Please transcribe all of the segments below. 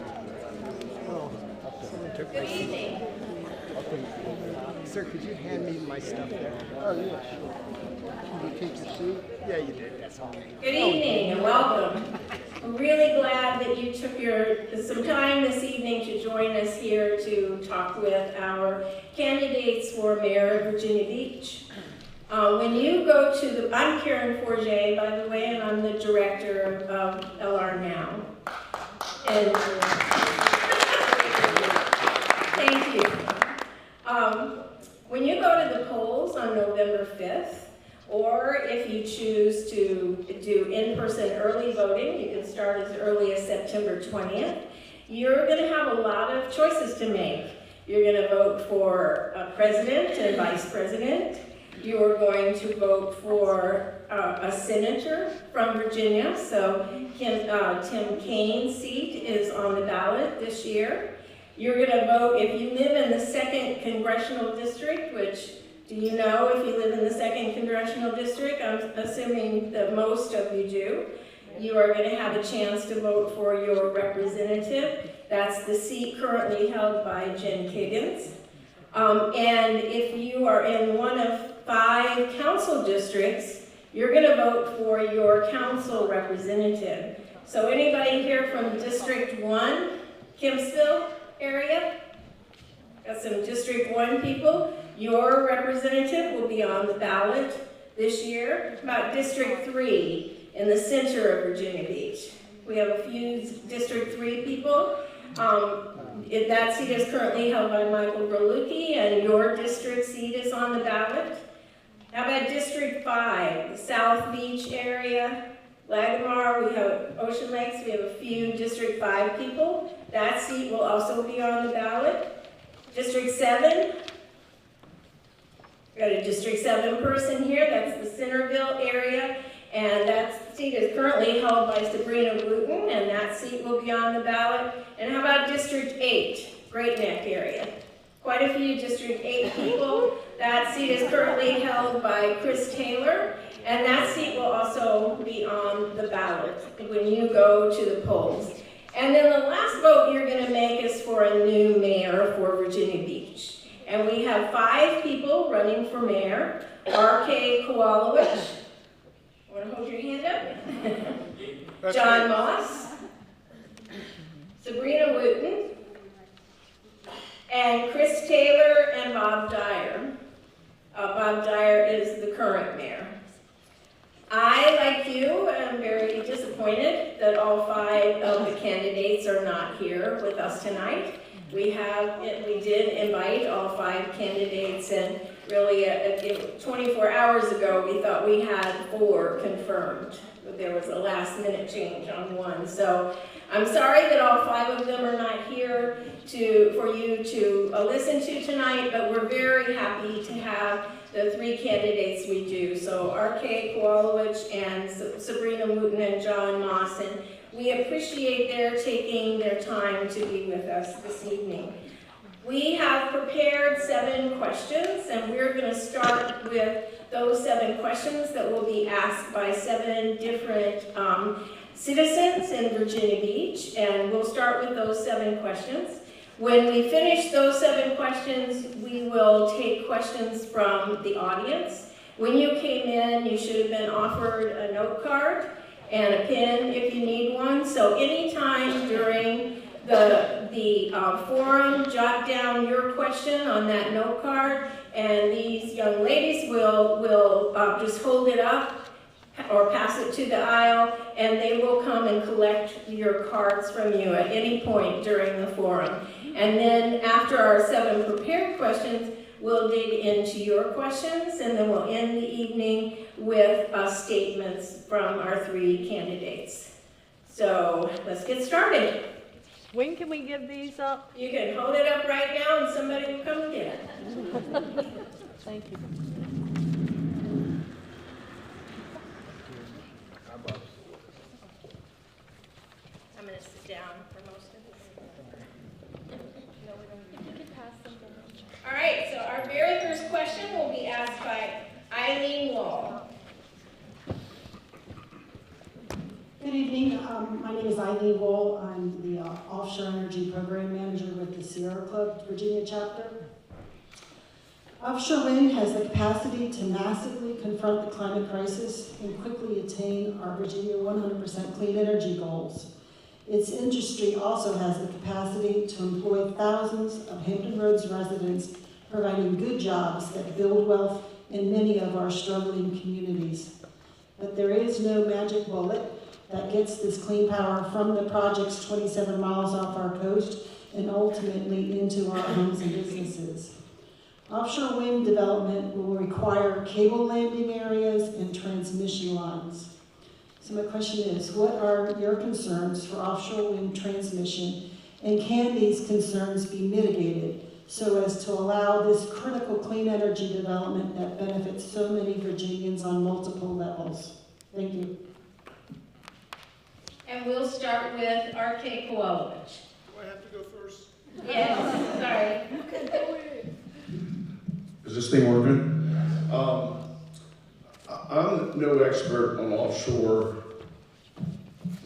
Oh, someone took my Good evening. Sir, could you hand me my stuff there? Oh, yeah, sure. Did you take your seat? Yeah, you did. That's okay. Good evening and welcome. I'm really glad that you took some time this evening to join us here to talk with our candidates for Mayor of Virginia Beach. When you go to I'm Karen Forget, by the way, and I'm the director of LRNow. And thank you. When you go to the polls on November 5th, or if you choose to do in-person early voting, you can start as early as September 20th, you're going to have a lot of choices to make. You're going to vote for a president and vice president. You're going to vote for a senator from Virginia. So Tim Kaine's seat is on the ballot this year. You're going to vote if you live in the 2nd Congressional District, which, do you know if you live in the 2nd Congressional District? I'm assuming that most of you do. You are going to have a chance to vote for your representative. That's the seat currently held by Jen Kiggins. And if you are in one of 5 council districts, you're going to vote for your council representative. So anybody here from District 1, Kempsville area? Got some District 1 people. Your representative will be on the ballot this year. About District 3 in the center of Virginia Beach. We have a few District 3 people. That seat is currently held by Michael Berlucki, and your district seat is on the ballot. How about District 5, the South Beach area, Lagomar, we have Ocean Lakes, we have a few District 5 people. That seat will also be on the ballot. District 7, we got a District 7 person here, that's the Centerville area, and that seat is currently held by Sabrina Wooten, and that seat will be on the ballot. And how about District 8, Great Neck area? Quite a few District 8 people. That seat is currently held by Chris Taylor, and that seat will also be on the ballot when you go to the polls. And then the last vote you're going to make is for a new mayor for Virginia Beach. And we have 5 people running for mayor. R.K. Kowalowicz. Want to hold your hand up? John Moss. Sabrina Wooten. And Chris Taylor and Bob Dyer. Bob Dyer is the current mayor. I, like you, am very disappointed that all 5 of the candidates are not here with us tonight. We did invite all 5 candidates, and really 24 hours ago we thought we had 4 confirmed, but there was a last minute change on 1. So I'm sorry that all 5 of them are not here for you to listen to tonight, but we're very happy to have the 3 candidates we do. So R.K. Kowalowicz and Sabrina Wooten and John Moss, and we appreciate their taking their time to be with us this evening. We have prepared 7 questions, and we're going to start with those 7 questions that will be asked by 7 different citizens in Virginia Beach, and we'll start with those 7 questions. When we finish those 7 questions, we will take questions from the audience. When you came in, you should have been offered a note card and a pen if you need one. So anytime during the forum, jot down your question on that note card, and these young ladies will just hold it up or pass it to the aisle, and they will come and collect your cards from you at any point during the forum. And then after our 7 prepared questions, we'll dig into your questions, and then we'll end the evening with statements from our 3 candidates. So let's get started. When can we give these up? You can hold it up right now and somebody will come get it. Thank you. I'm going to sit down for most of this. All right, so our very first question will be asked by Eileen Wall. Good evening. My name is Eileen Wool. I'm the Offshore Energy Program Manager with the Sierra Club Virginia chapter. Offshore wind has the capacity to massively confront the climate crisis and quickly attain our Virginia 100% clean energy goals. Its industry also has the capacity to employ thousands of Hampton Roads residents, providing good jobs that build wealth in many of our struggling communities. But there is no magic bullet that gets this clean power from the projects 27 miles off our coast and ultimately into our homes and businesses. Offshore wind development will require cable landing areas and transmission lines. So my question is, what are your concerns for offshore wind transmission, and can these concerns be mitigated so as to allow this critical clean energy development that benefits so many Virginians on multiple levels? Thank you. And we'll start with R.K. Kowalowicz. Do I have to go first? Yes, sorry. Is this thing working? I'm no expert on offshore,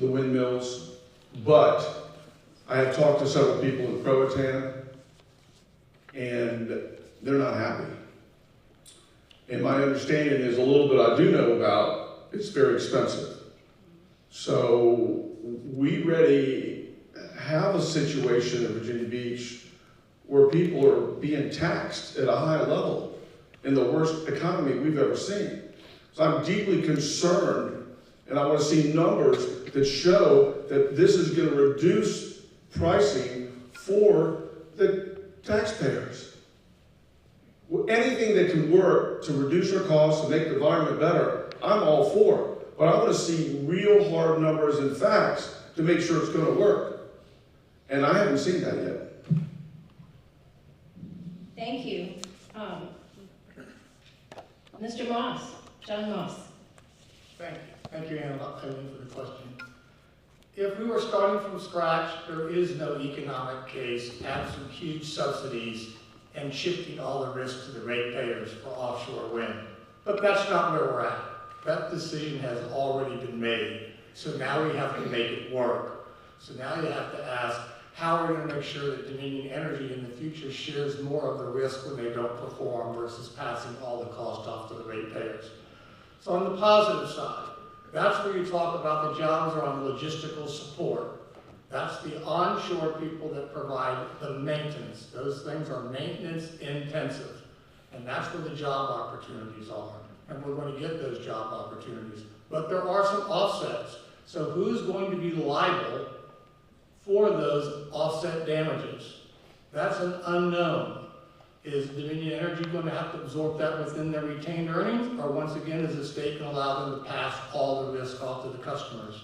the windmills, but I have talked to several people in Croatan, and they're not happy. And my understanding is a little bit I do know about, it's very expensive. So we already have a situation in Virginia Beach where people are being taxed at a high level in the worst economy we've ever seen. So I'm deeply concerned, and I want to see numbers that show that this is going to reduce pricing for the taxpayers. Anything that can work to reduce our costs and make the environment better, I'm all for. But I want to see real hard numbers and facts to make sure it's going to work. And I haven't seen that yet. Thank you. Mr. Moss, John Moss. Thank you. Thank you, Anna, for the question. If we were starting from scratch, there is no economic case absent huge subsidies and shifting all the risk to the ratepayers for offshore wind. But that's not where we're at. That decision has already been made. So now we have to make it work. So now you have to ask, how are we going to make sure that Dominion Energy in the future shares more of the risk when they don't perform versus passing all the cost off to the ratepayers? So on the positive side, that's where you talk about the jobs are on logistical support. That's the onshore people that provide the maintenance. Those things are maintenance intensive. And that's where the job opportunities are. And we're going to get those job opportunities. But there are some offsets. So who's going to be liable for those offset damages? That's an unknown. Is Dominion Energy going to have to absorb that within their retained earnings? Or once again, is the state going to allow them to pass all the risk off to the customers?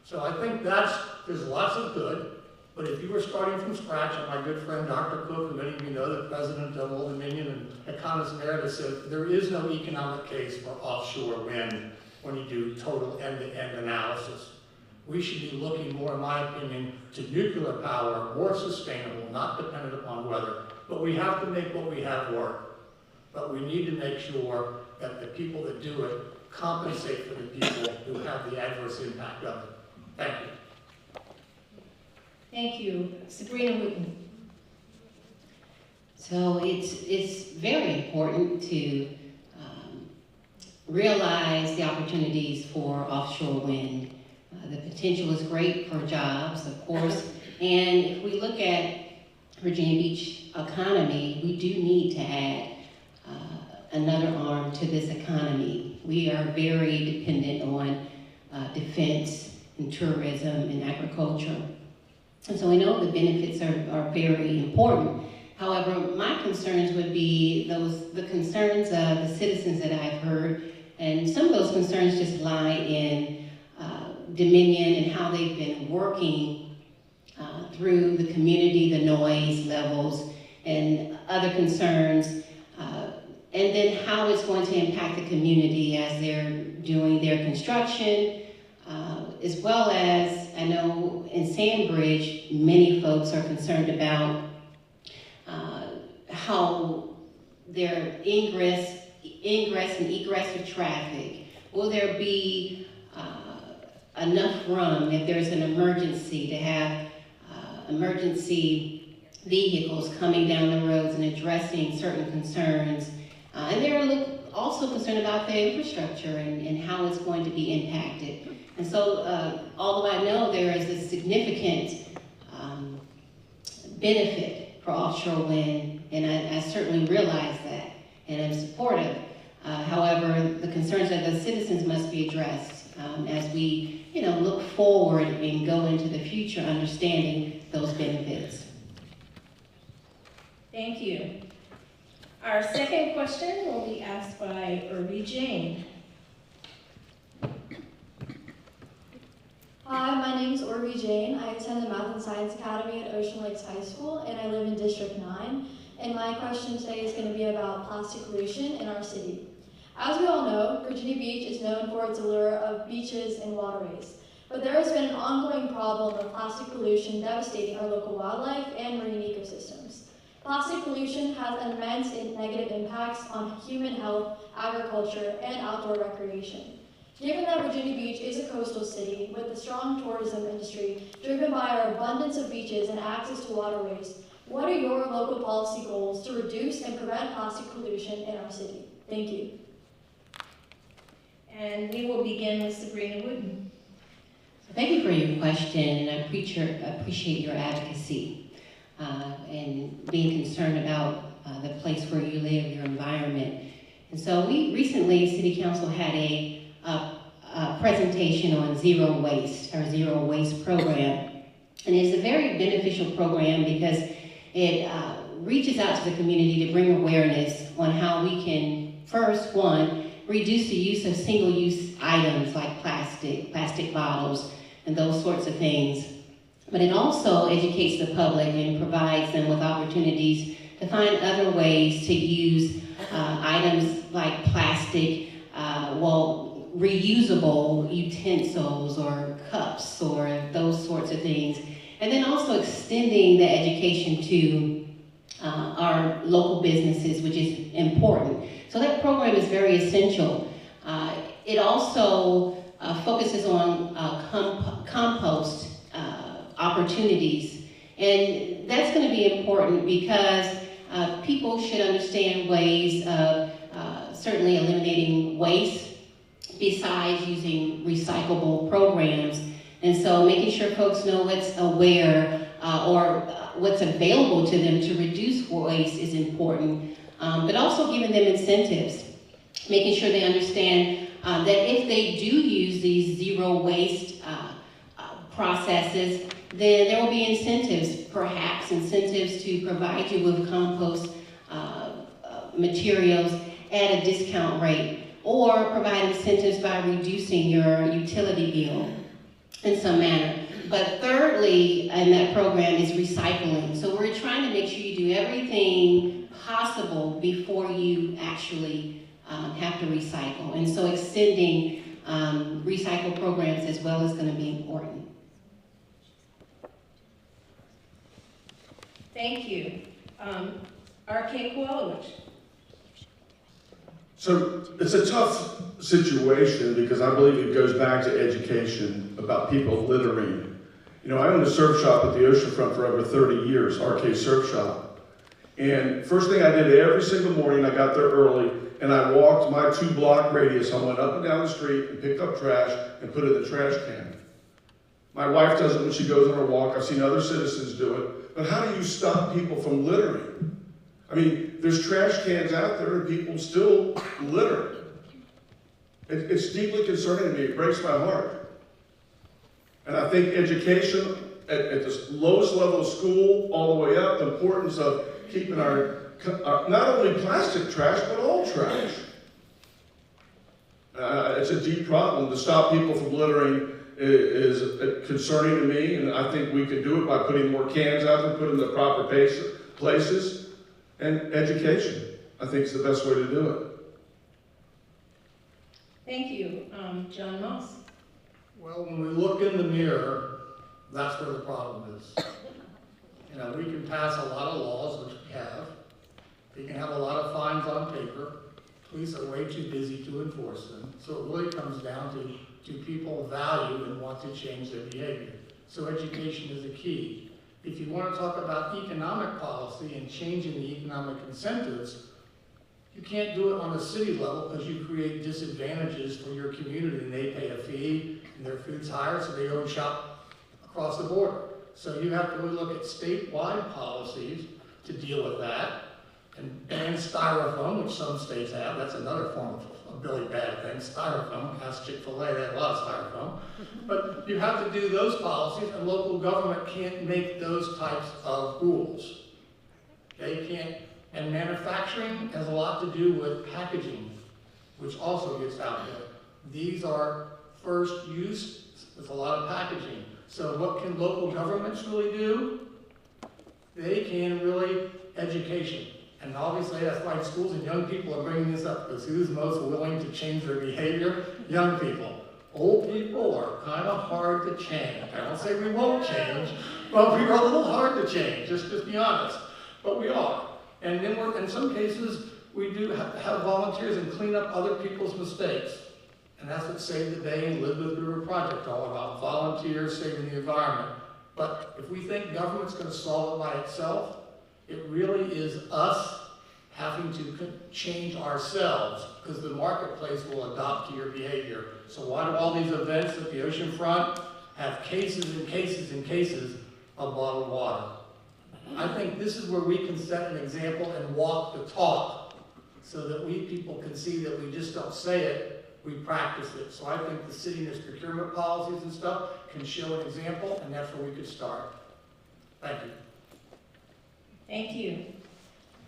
So I think there's lots of good. But if you were starting from scratch, and my good friend Dr. Cook, who many of you know, the president of Old Dominion and economist emeritus, said there is no economic case for offshore wind when you do total end-to-end analysis. We should be looking more, in my opinion, to nuclear power, more sustainable, not dependent upon weather. But we have to make what we have work. But we need to make sure that the people that do it compensate for the people who have the adverse impact of it. Thank you. Thank you. Sabrina Wooten. So it's very important to realize the opportunities for offshore wind. The potential is great for jobs, of course, and if we look at Virginia Beach economy, we do need to add another arm to this economy. We are very dependent on defense and tourism and agriculture. And so we know the benefits are very important. However, my concerns would be the concerns of the citizens that I've heard, and some of those concerns just lie in Dominion and how they've been working through the community, the noise levels, and other concerns, and then how it's going to impact the community as they're doing their construction, as well as, I know in Sandbridge, many folks are concerned about how their ingress and egress of traffic. Will there be enough room if there's an emergency to have emergency vehicles coming down the roads and addressing certain concerns. And they're also concerned about the infrastructure and how it's going to be impacted. And so, although I know there is a significant benefit for offshore wind, and I certainly realize that, and I'm supportive. However, the concerns of the citizens must be addressed as we, look forward and go into the future understanding those benefits. Thank you. Our second question will be asked by Irby Jane. Hi, my name is Orby Jane. I attend the Math and Science Academy at Ocean Lakes High School, and I live in District 9. And my question today is going to be about plastic pollution in our city. As we all know, Virginia Beach is known for its allure of beaches and waterways. But there has been an ongoing problem of plastic pollution devastating our local wildlife and marine ecosystems. Plastic pollution has immense negative impacts on human health, agriculture, and outdoor recreation. Given that Virginia Beach is a coastal city with a strong tourism industry driven by our abundance of beaches and access to waterways, what are your local policy goals to reduce and prevent plastic pollution in our city? Thank you. And we will begin with Sabrina Wooden. Thank you for your question, and I appreciate your advocacy and being concerned about the place where you live, your environment. And so we recently, City Council had a presentation on zero waste, our zero waste program. And it's a very beneficial program because it reaches out to the community to bring awareness on how we can, first, one, reduce the use of single-use items like plastic bottles, and those sorts of things. But it also educates the public and provides them with opportunities to find other ways to use items like plastic, reusable utensils or cups or those sorts of things. And then also extending the education to our local businesses, which is important. So that program is very essential. It also focuses on compost opportunities. And that's going to be important because people should understand ways of certainly eliminating waste besides using recyclable programs. And so making sure folks know what's aware or what's available to them to reduce waste is important, but also giving them incentives, making sure they understand that if they do use these zero waste processes, then there will be incentives, perhaps incentives to provide you with compost materials at a discount rate, or provide incentives by reducing your utility bill in some manner. But thirdly, in that program is recycling. So we're trying to make sure you do everything possible before you actually have to recycle. And so extending recycle programs as well is going to be important. Thank you. R.K. Kowalewicz. So it's a tough situation because I believe it goes back to education about people littering. I owned a surf shop at the oceanfront for over 30 years, RK Surf Shop. And first thing I did every single morning, I got there early and I walked my 2-block radius. I went up and down the street and picked up trash and put it in the trash can. My wife does it when she goes on her walk. I've seen other citizens do it. But how do you stop people from littering? I mean, there's trash cans out there and people still litter. It's deeply concerning to me. It breaks my heart. And I think education at the lowest level of school all the way up, the importance of keeping our not only plastic trash, but all trash. It's a deep problem. To stop people from littering is concerning to me, and I think we could do it by putting more cans out there, put in the proper places. And education, I think, is the best way to do it. Thank you. John Moss. Well, when we look in the mirror, that's where the problem is. We can pass a lot of laws, which we have. We can have a lot of fines on paper. Police are way too busy to enforce them. So it really comes down to, do people value and want to change their behavior? So education is the key. If you want to talk about economic policy and changing the economic incentives, you can't do it on a city level because you create disadvantages for your community and they pay a fee and their food's higher, so they go and shop across the border. So you have to really look at statewide policies to deal with that. And ban styrofoam, which some states have. That's another form of a really bad thing. Styrofoam, ask Chick-fil-A, they have a lot of styrofoam. But you have to do those policies, and local government can't make those types of rules. They can't, and manufacturing has a lot to do with packaging, which also gets out there. These are first use with a lot of packaging. So what can local governments really do? They can really education. And obviously that's why schools and young people are bringing this up, because who's most willing to change their behavior? Young people. Old people are kind of hard to change. I don't say we won't change, but we are a little hard to change, just be honest. But we are. And then in some cases, we do have volunteers and clean up other people's mistakes. And that's what Save the Bay and Live with the River Project are all about, volunteers saving the environment. But if we think government's going to solve it by itself, it really is us having to change ourselves, because the marketplace will adopt to your behavior. So why do all these events at the ocean front have cases and cases and cases of bottled water? I think this is where we can set an example and walk the talk, so that we people can see that we just don't say it, we practice it. So I think the city and its procurement policies and stuff can show an example, and that's where we could start. Thank you. Thank you.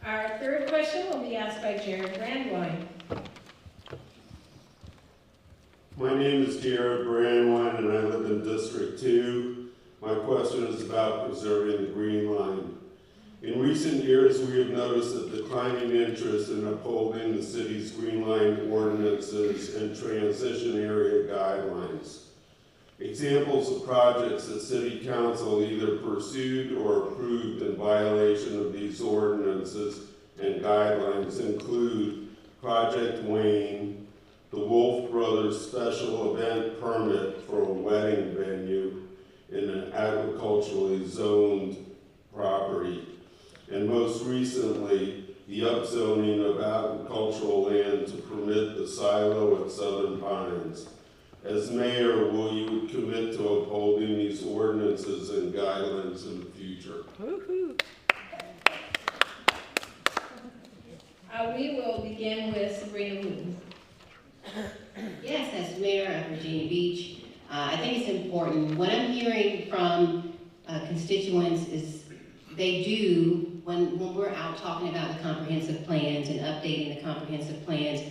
Our third question will be asked by Jared Brandwine. My name is Jared Brandwine and I live in District 2. My question is about preserving the Green Line. In recent years, we have noticed a declining interest in upholding the city's Green Line ordinances and transition area guidelines. Examples of projects that City Council either pursued or approved in violation of these ordinances and guidelines include Project Wayne, the Wolf Brothers Special Event Permit for a wedding venue in an agriculturally zoned property, and most recently, the upzoning of agricultural land to permit the silo at Southern Pines. As mayor, will you commit to upholding these ordinances and guidelines in the future? We will begin with Sabrina Wooten. Yes, as mayor of Virginia Beach, I think it's important. What I'm hearing from constituents is they do, when we're out talking about the comprehensive plans and updating the comprehensive plans,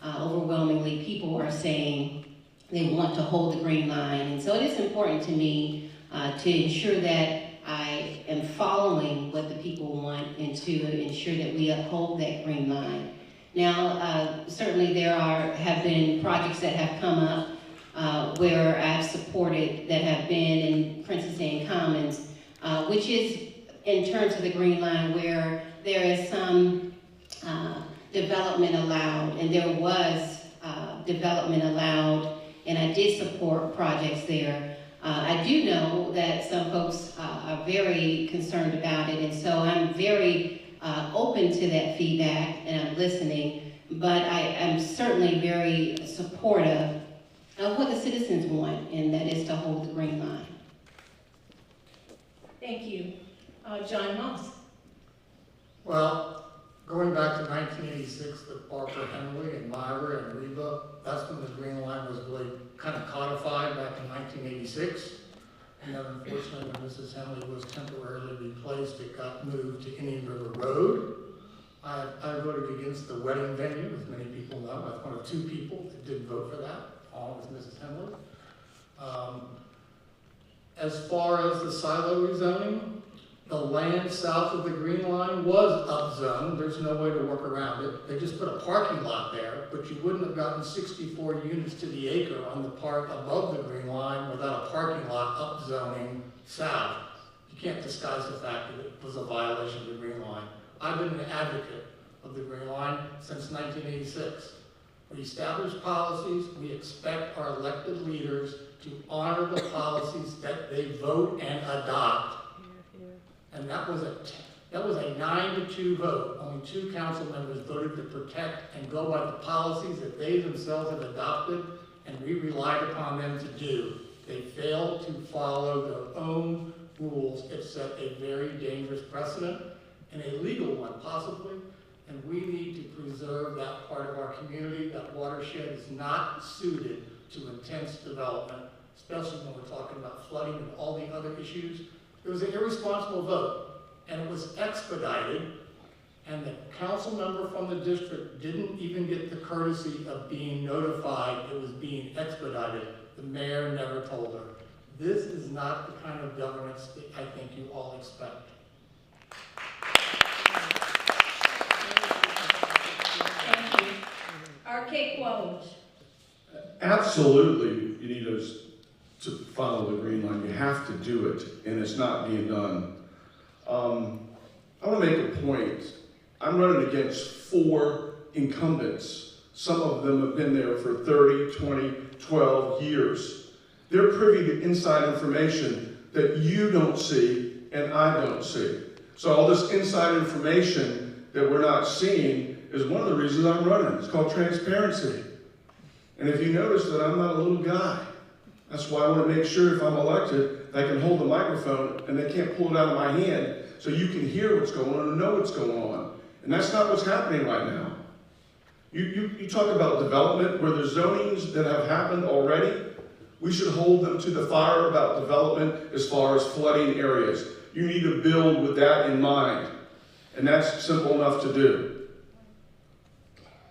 overwhelmingly people are saying they want to hold the Green Line. And so it is important to me to ensure that I am following what the people want and to ensure that we uphold that Green Line. Now, certainly there have been projects that have come up where I've supported that have been in Princess Anne Commons, which is in terms of the Green Line where there is some development allowed, and there was development allowed, and I did support projects there. I do know that some folks are very concerned about it, and so I'm very open to that feedback, and I'm listening, but I am certainly very supportive of what the citizens want, and that is to hold the Green Line. Thank you. John Moss. Well, going back to 1986 with Parker Henley and Myra and Reba, that's when the Green Line was really kind of codified back in 1986. And then unfortunately, when Mrs. Henley was temporarily replaced, it got moved to Indian River Road. I voted against the wedding venue, as many people know. I was one of 2 people that did vote for that, all with Mrs. Henley. As far as the silo rezoning, the land south of the Green Line was upzoned. There's no way to work around it. They just put a parking lot there, but you wouldn't have gotten 64 units to the acre on the part above the Green Line without a parking lot upzoning south. You can't disguise the fact that it was a violation of the Green Line. I've been an advocate of the Green Line since 1986. We establish policies, we expect our elected leaders to honor the policies that they vote and adopt. And that was a 9-2 vote. Only 2 council members voted to protect and go by the policies that they themselves have adopted, and we relied upon them to do. They failed to follow their own rules. It set a very dangerous precedent, and a legal one possibly, and we need to preserve that part of our community. That watershed is not suited to intense development, especially when we're talking about flooding and all the other issues. It was an irresponsible vote, and it was expedited, and the council member from the district didn't even get the courtesy of being notified it was being expedited. The mayor never told her. This is not the kind of governance that I think you all expect. Thank you. R.K. Qualls. Absolutely, you need us to follow the Green Line. You have to do it, and it's not being done. I want to make a point. I'm running against 4 incumbents. Some of them have been there for 30, 20, 12 years. They're privy to inside information that you don't see and I don't see. So all this inside information that we're not seeing is one of the reasons I'm running. It's called transparency. And if you notice that I'm not a little guy, that's why I want to make sure if I'm elected, I can hold the microphone and they can't pull it out of my hand so you can hear what's going on and know what's going on. And that's not what's happening right now. You talk about development where there's zonings that have happened already. We should hold them to the fire about development as far as flooding areas. You need to build with that in mind. And that's simple enough to do.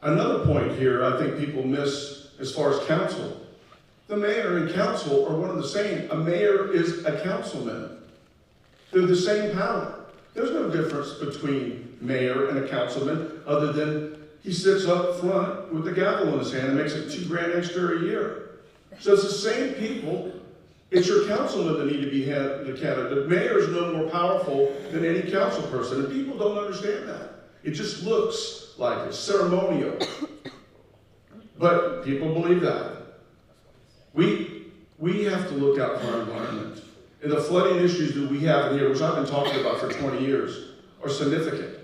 Another point here I think people miss as far as council. The mayor and council are one and the same. A mayor is a councilman. They're the same power. There's no difference between mayor and a councilman other than he sits up front with the gavel in his hand and makes it $2,000 extra a year. So it's the same people. It's your councilman that need to be the candidate. The mayor is no more powerful than any council person, and people don't understand that. It just looks like it's ceremonial. But people believe that. We have to look out for our environment. And the flooding issues that we have in here, which I've been talking about for 20 years, are significant.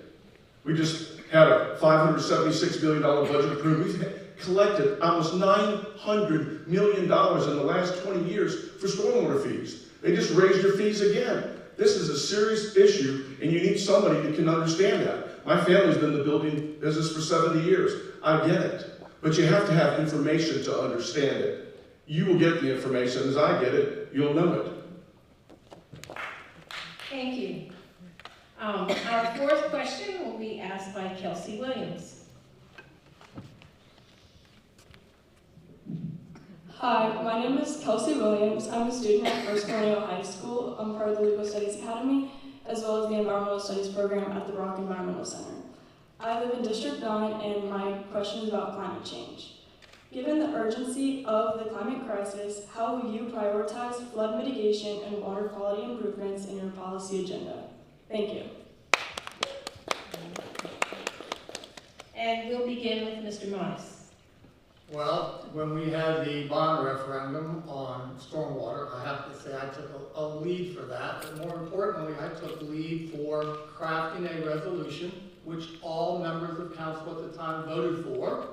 We just had a $576 billion budget approved. We've collected almost $900 million in the last 20 years for stormwater fees. They just raised your fees again. This is a serious issue, and you need somebody that can understand that. My family's been in the building business for 70 years. I get it. But you have to have information to understand it. You will get the information. As I get it, you'll know it. Thank you. Our 4th question will be asked by Kelsey Williams. Hi, my name is Kelsey Williams. I'm a student at First Colonial High School. I'm part of the Legal Studies Academy, as well as the Environmental Studies program at the Brock Environmental Center. I live in District 9, and my question is about climate change. Given the urgency of the climate crisis, how will you prioritize flood mitigation and water quality improvements in your policy agenda? Thank you. And we'll begin with Mr. Moss. Well, when we had the bond referendum on stormwater, I have to say I took a lead for that. But more importantly, I took lead for crafting a resolution, which all members of council at the time voted for,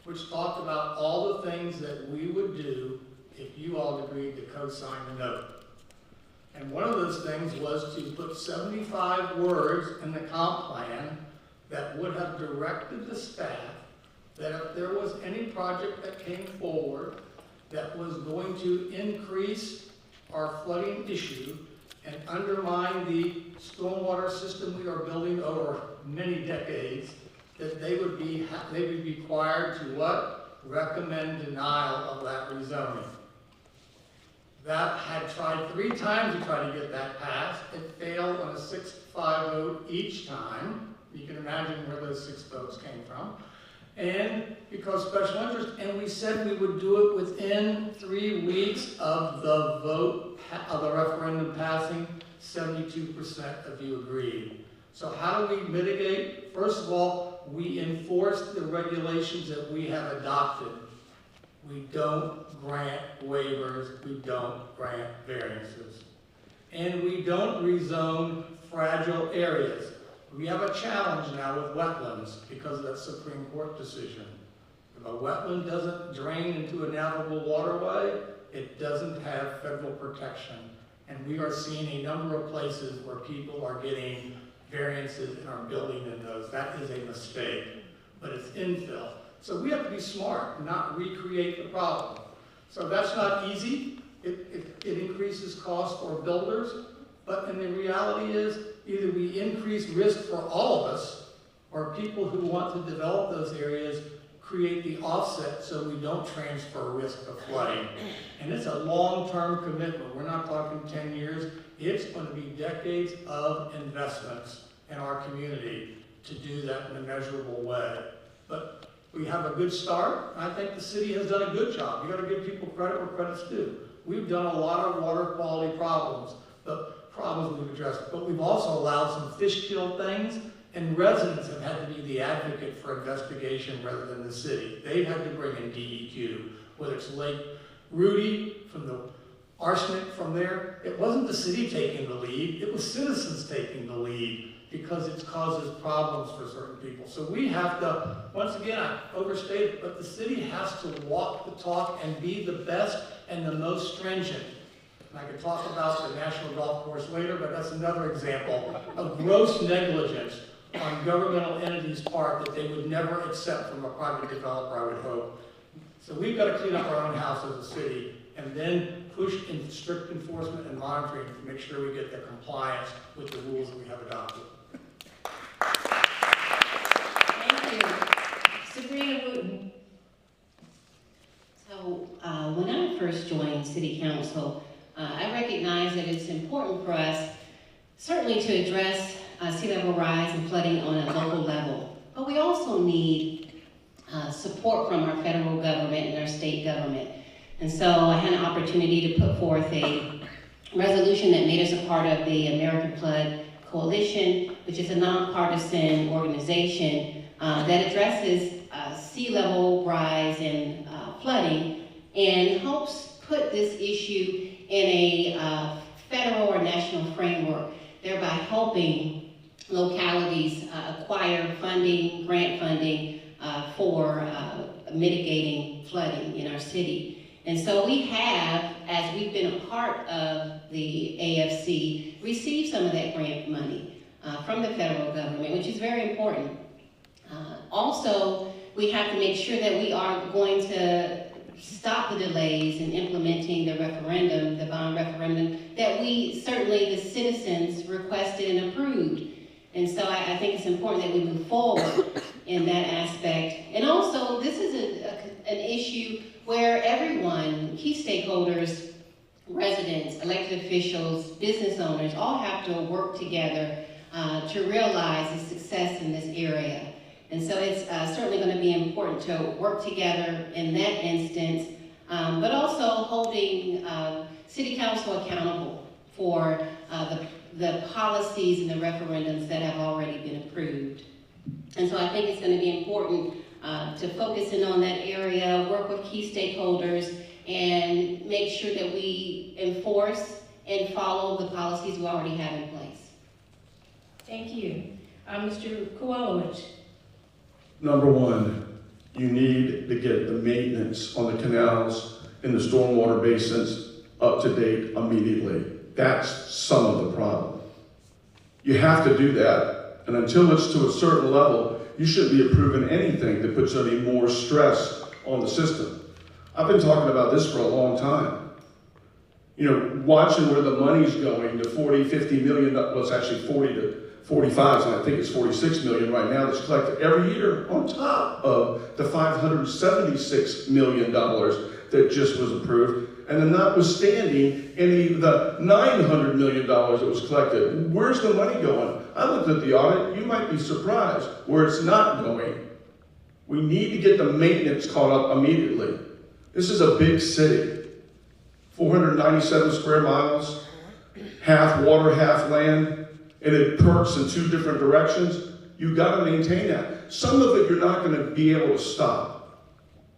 which talked about all the things that we would do if you all agreed to co-sign the note. And one of those things was to put 75 words in the comp plan that would have directed the staff that if there was any project that came forward that was going to increase our flooding issue and undermine the stormwater system we are building over many decades, that they would be required to what? Recommend denial of that rezoning. That had tried 3 times to try to get that passed. It failed on a 6-5 vote each time. You can imagine where those 6 votes came from. And because special interest, and we said we would do it within 3 weeks of the vote, of the referendum passing, 72% of you agreed. So how do we mitigate? First of all, we enforce the regulations that we have adopted. We don't grant waivers, we don't grant variances. And we don't rezone fragile areas. We have a challenge now with wetlands because of that Supreme Court decision. If a wetland doesn't drain into a navigable waterway, it doesn't have federal protection. And we are seeing a number of places where people are getting variances and are building in those. That is a mistake, but it's infill. So we have to be smart, not recreate the problem. So that's not easy. It increases cost for builders, but in the reality is either we increase risk for all of us, or people who want to develop those areas create the offset so we don't transfer risk of flooding. And it's a long-term commitment. We're not talking 10 years. It's going to be decades of investments in our community to do that in a measurable way. But we have a good start. I think the city has done a good job. You got to give people credit where credit's due. We've done a lot of water quality problems we've addressed, but we've also allowed some fish kill things, and residents have had to be the advocate for investigation rather than the city. They've had to bring in DEQ, whether it's Lake Rudy from the arsenic from there. It wasn't the city taking the lead, it was citizens taking the lead because it causes problems for certain people. So we have to, once again, I overstated, but the city has to walk the talk and be the best and the most stringent. And I could talk about the National Golf Course later, but that's another example of gross negligence on governmental entities' part that they would never accept from a private developer, I would hope. So we've got to clean up our own house as a city and then push in strict enforcement and monitoring to make sure we get the compliance with the rules that we have adopted. Thank you. Sabrina Wooten. So when I first joined City Council, I recognize that it's important for us certainly to address sea level rise and flooding on a local level, but we also need support from our federal government and our state government. And so I had an opportunity to put forth a resolution that made us a part of the American Flood Coalition, which is a nonpartisan organization that addresses sea level rise and flooding and helps put this issue in a federal or national framework, thereby helping localities acquire funding, grant funding for mitigating flooding in our city. And so we have, as we've been a part of the AFC, received some of that grant money from the federal government, which is very important. Also, we have to make sure that we are going to stop the delays in implementing the referendum, the bond referendum, that we, certainly the citizens requested and approved. And so I think it's important that we move forward in that aspect. And also, this is an issue where everyone, key stakeholders, residents, elected officials, business owners, all have to work together to realize the success in this area. And so it's certainly going to be important to work together in that instance, but also holding City Council accountable for the policies and the referendums that have already been approved. And so I think it's going to be important to focus in on that area, work with key stakeholders, and make sure that we enforce and follow the policies we already have in place. Thank you. Mr. Kowalowicz. Number one, you need to get the maintenance on the canals and the stormwater basins up to date immediately. That's some of the problem. You have to do that, and until it's to a certain level, you shouldn't be approving anything that puts any more stress on the system. I've been talking about this for a long time. You know, watching where the money's going to 40, 50 million, well, it's actually 40 to 45, and I think it's 46 million right now that's collected every year on top of the $576 million that just was approved, and then notwithstanding any of the $900 million that was collected. Where's the money going? I looked at the audit, you might be surprised where it's not going. We need to get the maintenance caught up immediately. This is a big city, 497 square miles, half water, half land, and it perks in two different directions. You got to maintain that. Some of it you're not going to be able to stop.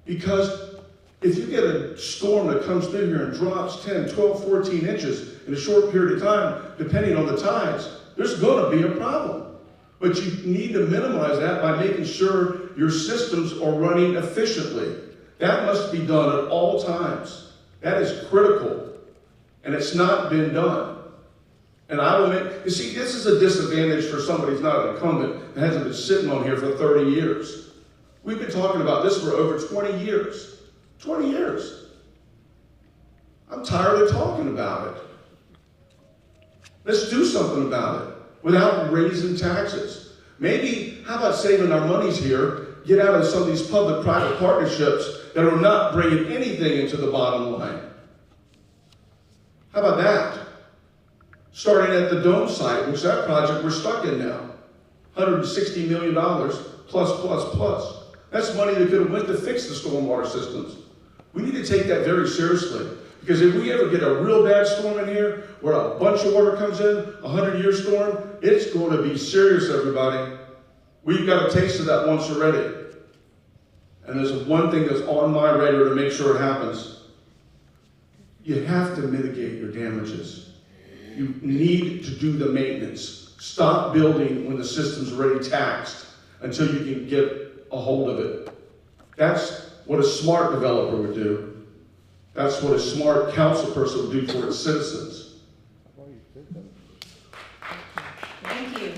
Because if you get a storm that comes through here and drops 10, 12, 14 inches in a short period of time, depending on the tides, there's going to be a problem. But you need to minimize that by making sure your systems are running efficiently. That must be done at all times. That is critical. And it's not been done. And I will make, you see, this is a disadvantage for somebody who's not an incumbent that hasn't been sitting on here for 30 years. We've been talking about this for over 20 years. 20 years. I'm tired of talking about it. Let's do something about it without raising taxes. Maybe, how about saving our monies here, get out of some of these public-private partnerships that are not bringing anything into the bottom line. How about that? Starting at the Dome site, which that project we're stuck in now. $160 million plus. That's money that could have went to fix the stormwater systems. We need to take that very seriously. Because if we ever get a real bad storm in here, where a bunch of water comes in, a 100-year storm, it's going to be serious, everybody. We've got a taste of that once already. And there's one thing that's on my radar to make sure it happens. You have to mitigate your damages. You need to do the maintenance. Stop building when the system's already taxed until you can get a hold of it. That's what a smart developer would do. That's what a smart council person would do for its citizens. Thank you.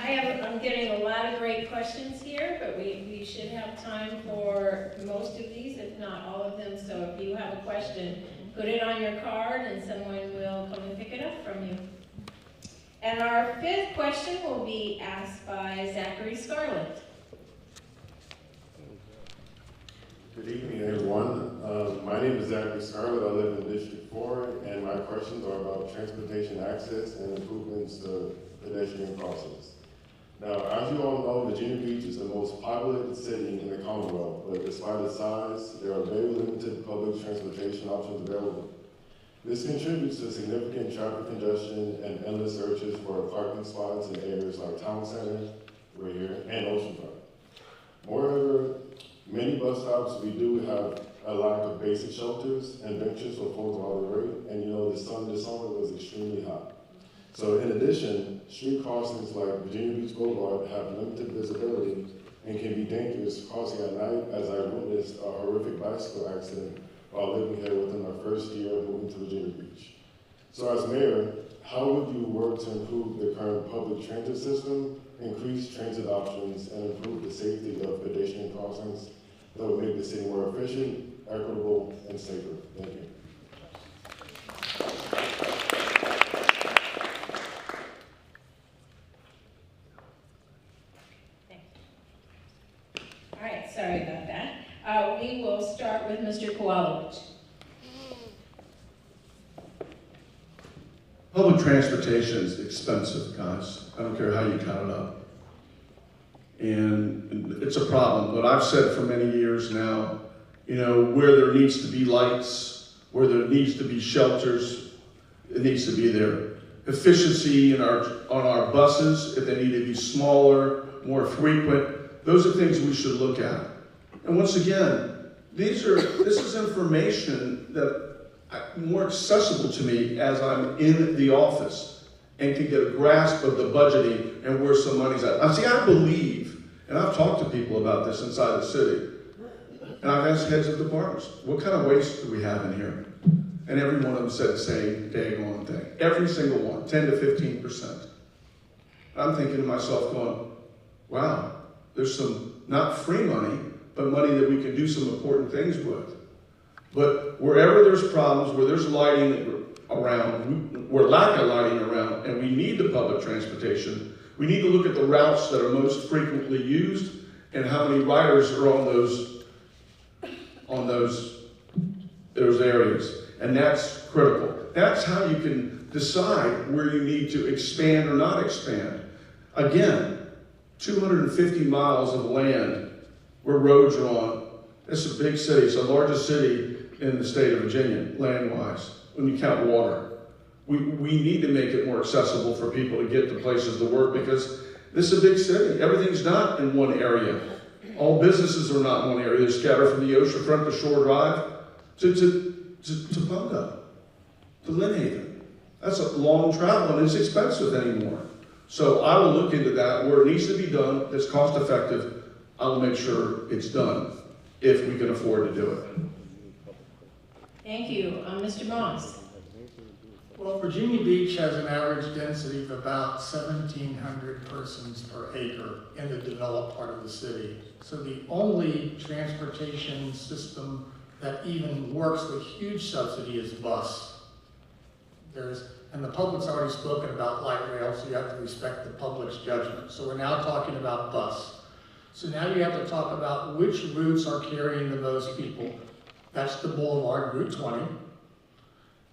I'm getting a lot of great questions here, but we should have time for most of these, if not all of them. So if you have a question, put it on your card and someone will come and pick it up from you. And our fifth question will be asked by Zachary Scarlett. Good evening, everyone. My name is Zachary Scarlett. I live in District 4, and my questions are about transportation access and improvements to pedestrian crossings. Now, as you all know, Virginia Beach is the most populated city in the Commonwealth, but despite its size, there are very limited public transportation options available. This contributes to significant traffic congestion and endless searches for parking spots in areas like Town Center, right here, and Oceanfront. Moreover, many bus stops, we do have a lack of basic shelters and benches for folks while they're waiting, and you know, this summer was extremely hot. So in addition, street crossings like Virginia Beach Boulevard have limited visibility and can be dangerous crossing at night, as I witnessed a horrific bicycle accident while living here within my first year of moving to Virginia Beach. So as mayor, how would you work to improve the current public transit system, increase transit options, and improve the safety of pedestrian crossings that would make the city more efficient, equitable, and safer? Thank you. All right, sorry about that. We will start with Mr. Kowalowicz. Public transportation is expensive, guys. I don't care how you count it up. And it's a problem, but I've said for many years now, you know, where there needs to be lights, where there needs to be shelters, it needs to be there. Efficiency on our buses, if they need to be smaller, more frequent, those are things we should look at. And once again, this is information that more accessible to me as I'm in the office and can get a grasp of the budgeting and where some money's at. Now, see, I believe, and I've talked to people about this inside the city, and I've asked heads of departments, what kind of waste do we have in here? And every one of them said the same daggone thing. Every single one, 10 to 15%. I'm thinking to myself going, wow, there's some, not free money, but money that we can do some important things with. But wherever there's problems, where there's lighting around, where lack of lighting around, and we need the public transportation, we need to look at the routes that are most frequently used and how many riders are on those areas. And that's critical. That's how you can decide where you need to expand or not expand. Again, 250 miles of land where roads are on. It's a big city. It's the largest city in the state of Virginia, land-wise, when you count water. We need to make it more accessible for people to get to places to work, because This is a big city. Everything's not in one area. All businesses are not in one area. They're scattered from the oceanfront to Shore Drive to Pogo, to Lynnhaven. That's a long travel and it's expensive anymore. So I will look into that. Where it needs to be done, that's cost effective, I will make sure it's done if we can afford to do it. Thank you. Mr. Moss. Well, Virginia Beach has an average density of about 1,700 persons per acre in the developed part of the city. So the only transportation system that even works with huge subsidy is bus. And the public's already spoken about light rail, so you have to respect the public's judgment. So we're now talking about bus. So now you have to talk about which routes are carrying the most people. That's the Boulevard, Route 20.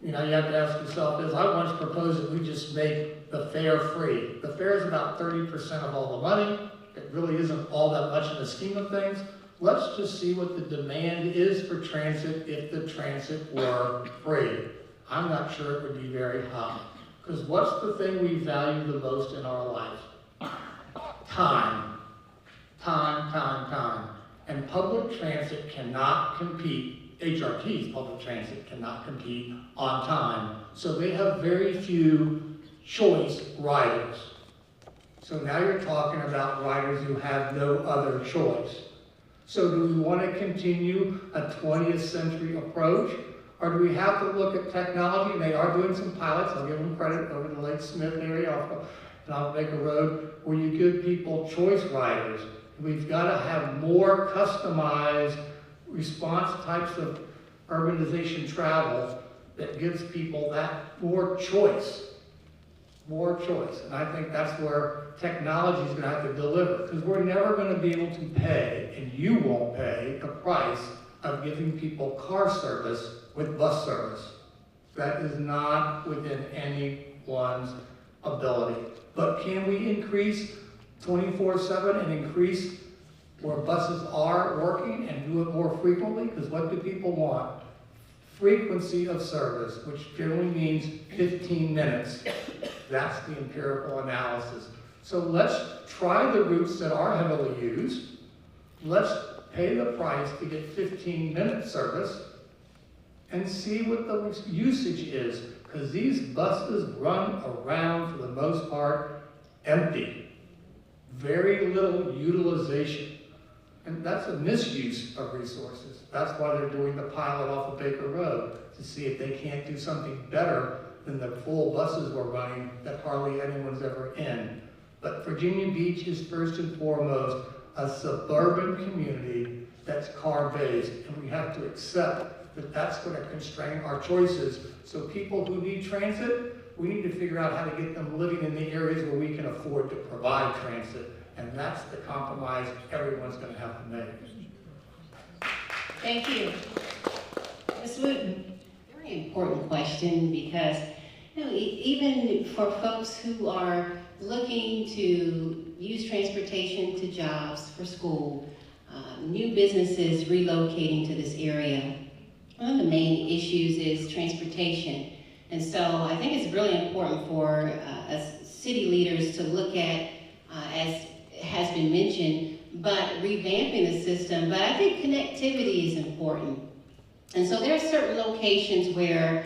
You know, you have to ask yourself, as I once proposed that we just make the fare free. The fare is about 30% of all the money. It really isn't all that much in the scheme of things. Let's just see what the demand is for transit if the transit were free. I'm not sure it would be very high. Because what's the thing we value the most in our life? Time. Time, time, time. And public transit cannot compete. HRT's public transit cannot compete on time. So they have very few choice riders. So now you're talking about riders who have no other choice. So do we want to continue a 20th century approach? Or do we have to look at technology? And they are doing some pilots, I'll give them credit, over the Lake Smith area, and I'll make a road where you give people choice riders. We've got to have more customized response types of urbanization travel that gives people that more choice. More choice. And I think that's where technology is going to have to deliver. Because we're never going to be able to pay, and you won't pay, the price of giving people car service with bus service. That is not within anyone's ability. But can we increase 24/7 and increase where buses are working and do it more frequently? Because what do people want? Frequency of service, which generally means 15 minutes. That's the empirical analysis. So let's try the routes that are heavily used. Let's pay the price to get 15-minute service and see what the usage is. Because these buses run around, for the most part, empty. Very little utilization. And that's a misuse of resources. That's why they're doing the pilot off of Baker Road, to see if they can't do something better than the full buses we're running that hardly anyone's ever in. But Virginia Beach is first and foremost a suburban community that's car-based, and we have to accept that that's going to constrain our choices. So people who need transit, we need to figure out how to get them living in the areas where we can afford to provide transit. And that's the compromise everyone's going to have to make. Thank you. Ms. Wooten. Very important question, because even for folks who are looking to use transportation to jobs, for school, new businesses relocating to this area, one of the main issues is transportation. And so I think it's really important for us city leaders to look at, as has been mentioned, but revamping the system. But I think connectivity is important. And so there are certain locations where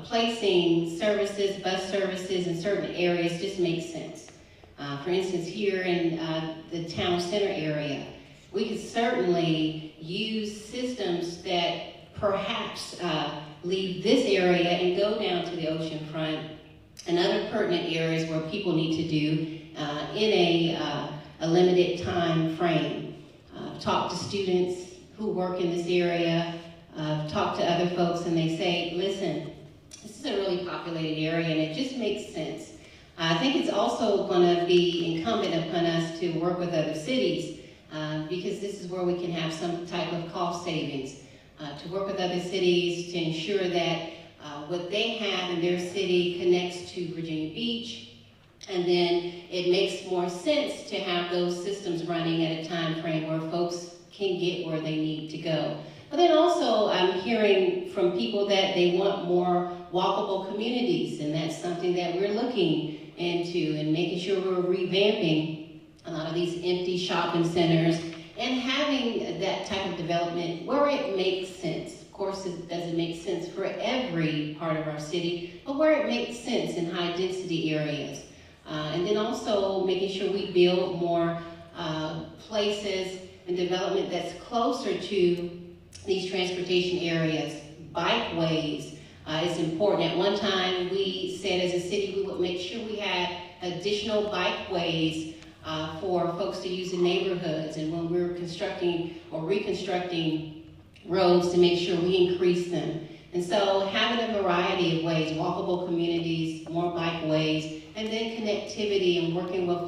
placing services, bus services in certain areas just makes sense. For instance, here in the town center area, we could certainly use systems that perhaps leave this area and go down to the ocean front and other pertinent areas where people need to do in a limited time frame. Talk to students who work in this area, talk to other folks, and they say, listen, this is a really populated area and it just makes sense. I think it's also going to be incumbent upon us to work with other cities because this is where we can have some type of cost savings. To work with other cities to ensure that what they have in their city connects to Virginia Beach, and then it makes more sense to have those systems running at a time frame where folks can get where they need to go. But then also I'm hearing from people that they want more walkable communities, and that's something that we're looking into and making sure we're revamping a lot of these empty shopping centers and having that type of development where it makes sense. Of course, it doesn't make sense for every part of our city, but where it makes sense in high density areas. And then also making sure we build more places and development that's closer to these transportation areas. Bikeways is important. At one time, we said as a city we would make sure we had additional bikeways for folks to use in neighborhoods, and when we're constructing or reconstructing roads, to make sure we increase them. And so having a variety of ways, walkable communities, more bikeways, and then connectivity and working with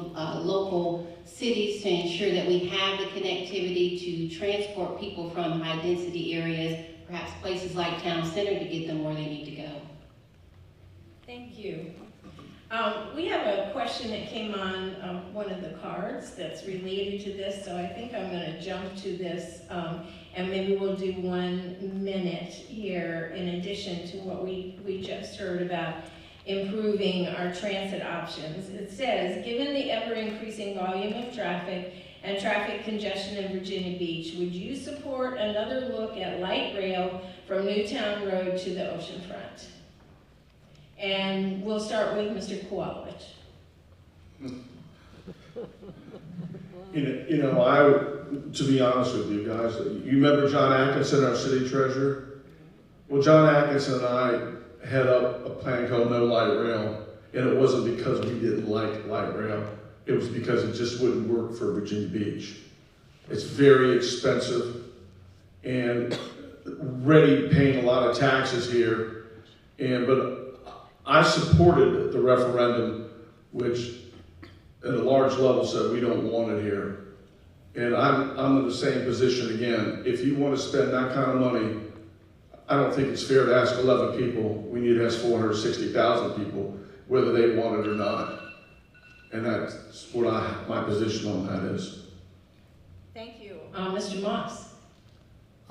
local cities to ensure that we have the connectivity to transport people from high density areas, perhaps places like town center, to get them where they need to go. Thank you. We have a question that came on one of the cards that's related to this, so I think I'm going to jump to this, and maybe we'll do 1 minute here in addition to what we just heard about improving our transit options. It says, given the ever-increasing volume of traffic and traffic congestion in Virginia Beach, would you support another look at light rail from Newtown Road to the oceanfront? And we'll start with Mr. Kowalewicz. To be honest with you guys, you remember John Atkinson, our city treasurer? Well, John Atkinson and I head up a plan called No Light Rail, and it wasn't because we didn't like light rail. It was because it just wouldn't work for Virginia Beach. It's very expensive, and already paying a lot of taxes here, but I supported the referendum, which at a large level said we don't want it here. And I'm in the same position again. If you want to spend that kind of money, I don't think it's fair to ask 11 people. We need to ask 460,000 people whether they want it or not. And that's what my position on that is. Thank you. Mr. Moss.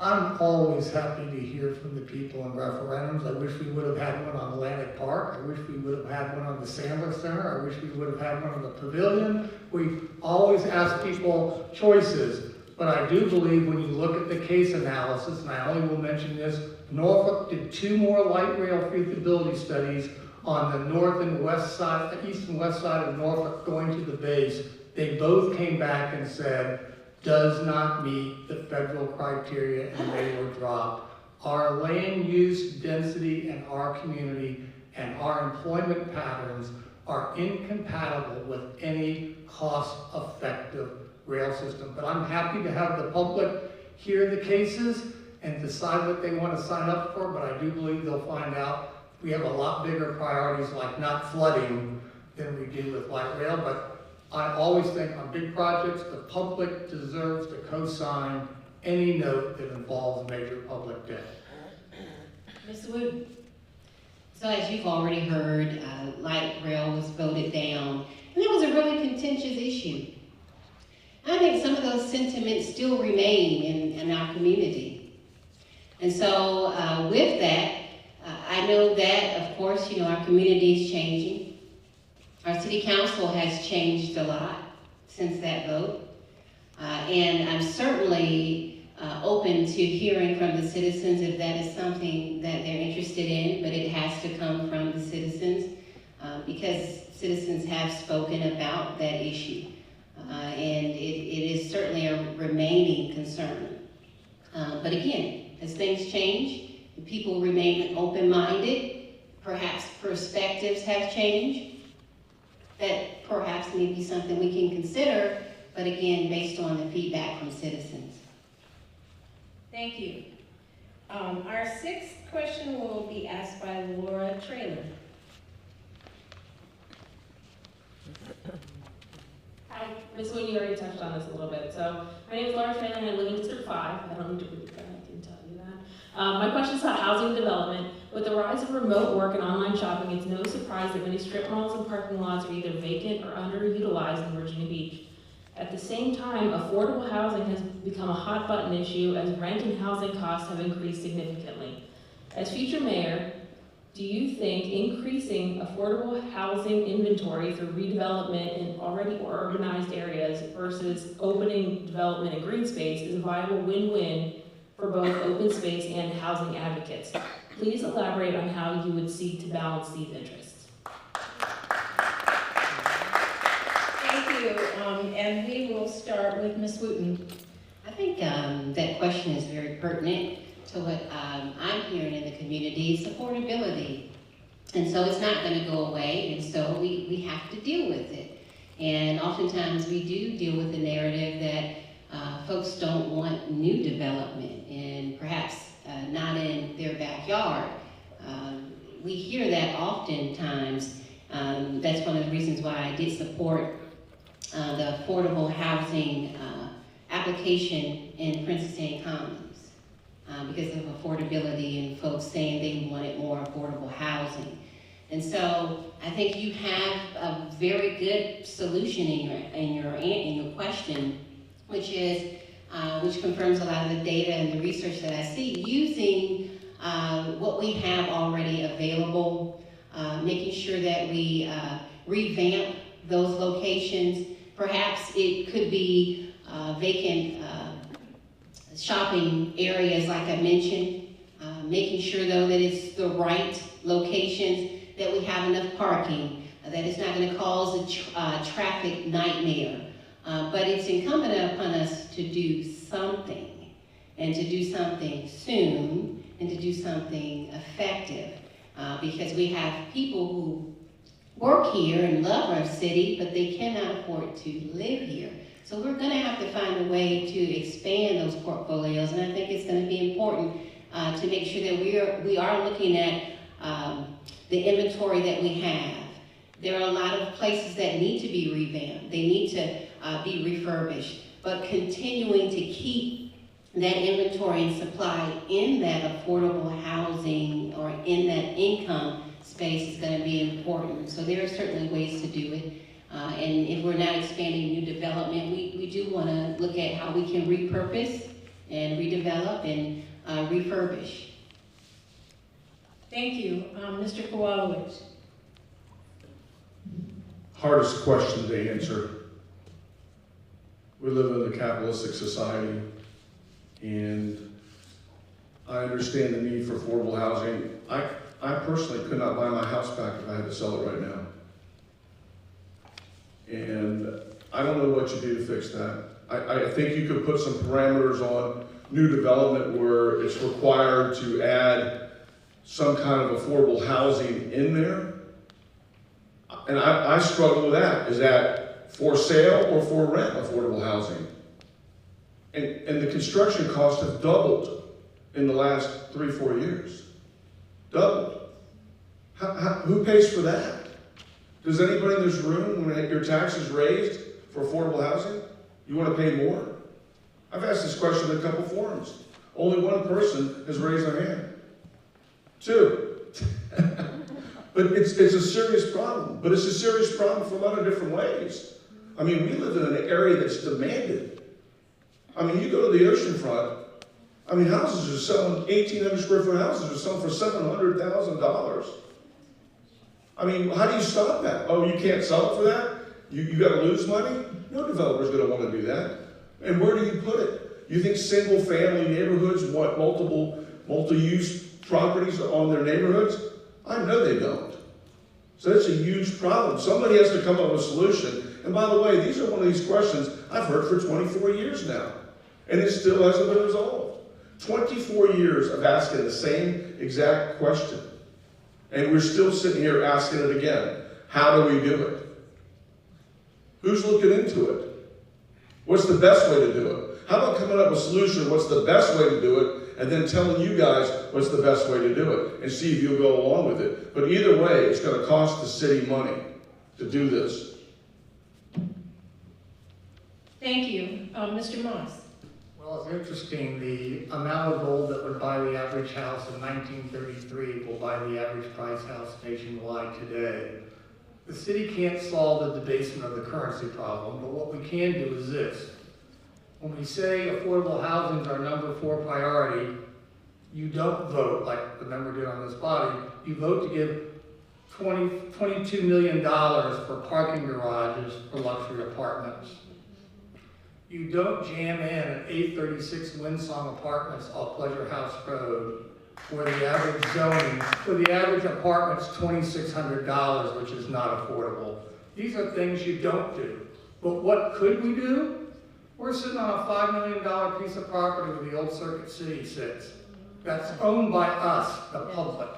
I'm always happy to hear from the people in referendums. I wish we would have had one on Atlantic Park. I wish we would have had one on the Sandler Center. I wish we would have had one on the Pavilion. We always ask people choices. But I do believe when you look at the case analysis, and I only will mention this, Norfolk did 2 more light rail feasibility studies on the north and west side, the east and west side of Norfolk going to the base. They both came back and said, does not meet the federal criteria, and they were dropped. Our land use density in our community and our employment patterns are incompatible with any cost-effective rail system. But I'm happy to have the public hear the cases and decide what they want to sign up for, but I do believe they'll find out we have a lot bigger priorities like not flooding than we do with light rail. But I always think on big projects, the public deserves to co-sign any note that involves major public debt. Ms. Wood. So as you've already heard, light rail was voted down, and it was a really contentious issue. I think some of those sentiments still remain in our community. And so with that, I know that, of course, our community is changing. Our city council has changed a lot since that vote. And I'm certainly open to hearing from the citizens if that is something that they're interested in, but it has to come from the citizens because citizens have spoken about that issue. And it is certainly a remaining concern. But again, as things change, and people remain open-minded, perhaps perspectives have changed, that perhaps may be something we can consider, but again, based on the feedback from citizens. Thank you. Our 6th question will be asked by Laura Traylor. Hi, Ms. Wood, you already touched on this a little bit. So my name is Laura Traylor and I live in District 5. I don't need to read that, I can tell you that. My question is about housing development. With the rise of remote work and online shopping, it's no surprise that many strip malls and parking lots are either vacant or underutilized in Virginia Beach. At the same time, affordable housing has become a hot button issue as rent and housing costs have increased significantly. As future mayor, Do you think increasing affordable housing inventory through redevelopment in already urbanized areas versus opening development in green space is a viable win-win for both open space and housing advocates? Please elaborate on how you would seek to balance these interests. Thank you, and we will start with Ms. Wooten. I think that question is very pertinent to what I'm hearing in the community is affordability. And so it's not going to go away, and so we have to deal with it. And oftentimes we do deal with the narrative that folks don't want new development, and perhaps not in their backyard. We hear that oftentimes. That's one of the reasons why I did support the affordable housing application in Princess Anne Commons. Because of affordability and folks saying they wanted more affordable housing. And so I think you have a very good solution in your question, which confirms a lot of the data and the research that I see, using what we have already available, making sure that we revamp those locations. Perhaps it could be vacant shopping areas like I mentioned, making sure though that it's the right locations, that we have enough parking, that it's not going to cause a traffic nightmare. But it's incumbent upon us to do something, and to do something soon, and to do something effective, because we have people who work here and love our city, but they cannot afford to live here. So we're going to have to find a way to expand those portfolios, and I think it's going to be important to make sure that we are looking at the inventory that we have. There are a lot of places that need to be revamped. They need to be refurbished, but continuing to keep that inventory and supply in that affordable housing or in that income space is going to be important. So there are certainly ways to do it. And if we're not expanding new development, we do want to look at how we can repurpose and redevelop and refurbish. Thank you. Mr. Kowalowicz. Hardest question to answer. We live in a capitalistic society, and I understand the need for affordable housing. I personally could not buy my house back if I had to sell it right now. And I don't know what you do to fix that. I think you could put some parameters on new development where it's required to add some kind of affordable housing in there. And I struggle with that. Is that for sale or for rent affordable housing? And the construction costs have doubled in the last 3-4 years. Doubled. Who pays for that? Does anybody in this room, when your taxes raised for affordable housing, you want to pay more? I've asked this question in a couple forums. Only one person has raised their hand. 2. But it's a serious problem. But it's a serious problem for a lot of different ways. I mean, we live in an area that's demanded. I mean, you go to the ocean front, I mean, houses are selling, 1,800 square foot houses are selling for $700,000. I mean, how do you stop that? Oh, you can't sell it for that? You got to lose money? No developer's going to want to do that. And where do you put it? You think single family neighborhoods want multi-use properties on their neighborhoods? I know they don't. So that's a huge problem. Somebody has to come up with a solution. And by the way, these are one of these questions I've heard for 24 years now. And it still hasn't been resolved. 24 years of asking the same exact question. And we're still sitting here asking it again. How do we do it? Who's looking into it? What's the best way to do it? How about coming up with a solution, what's the best way to do it, and then telling you guys what's the best way to do it, and see if you'll go along with it. But either way, it's going to cost the city money to do this. Thank you. Mr. Moss. Well, it's interesting, the amount of gold that would buy the average house in 1933 will buy the average price house nationwide today. The city can't solve the debasement of the currency problem, but what we can do is this. When we say affordable housing is our number 4 priority, You don't vote like the member did on this body. You vote to give $22 million for parking garages for luxury apartments. You don't jam in an 836 Windsong Apartments off Pleasure House Road where the average zoning, where the average apartment's $2,600, which is not affordable. These are things you don't do. But what could we do? We're sitting on a $5 million piece of property where the old Circuit City sits. That's owned by us, the public.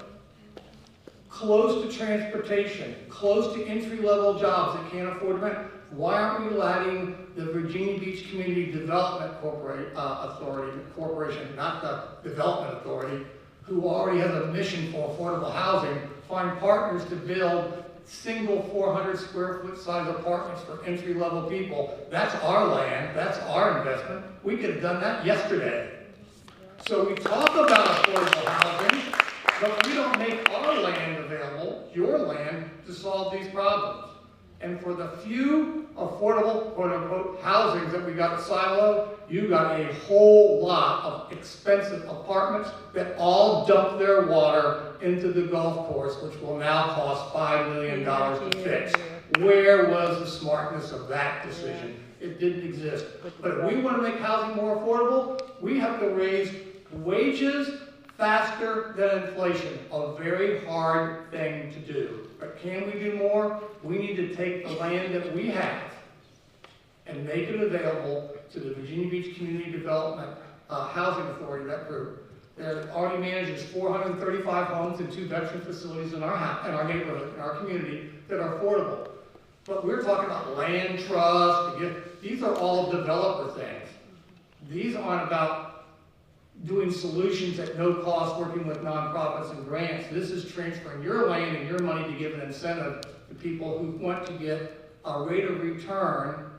Close to transportation, close to entry-level jobs that can't afford rent. Why aren't we letting the Virginia Beach Community Development Corporation, not the Development Authority, who already has a mission for affordable housing, find partners to build single 400 square foot size apartments for entry-level people? That's our land, that's our investment. We could have done that yesterday. So we talk about affordable housing, but we don't make our land available, your land, to solve these problems. And for the few affordable, quote-unquote, housings that we got at Silo, you got a whole lot of expensive apartments that all dump their water into the golf course, which will now cost $5 million to fix. Where was the smartness of that decision? It didn't exist. But if we want to make housing more affordable, we have to raise wages faster than inflation, a very hard thing to do. But can we do more? We need to take the land that we have and make it available to the Virginia Beach Community Development Housing Authority, that group. That already manages 435 homes and 2 veteran facilities in our neighborhood, in our community, that are affordable. But we're talking about land trust. These are all developer things. These aren't about doing solutions at no cost, working with nonprofits and grants. This is transferring your land and your money to give an incentive to people who want to get a rate of return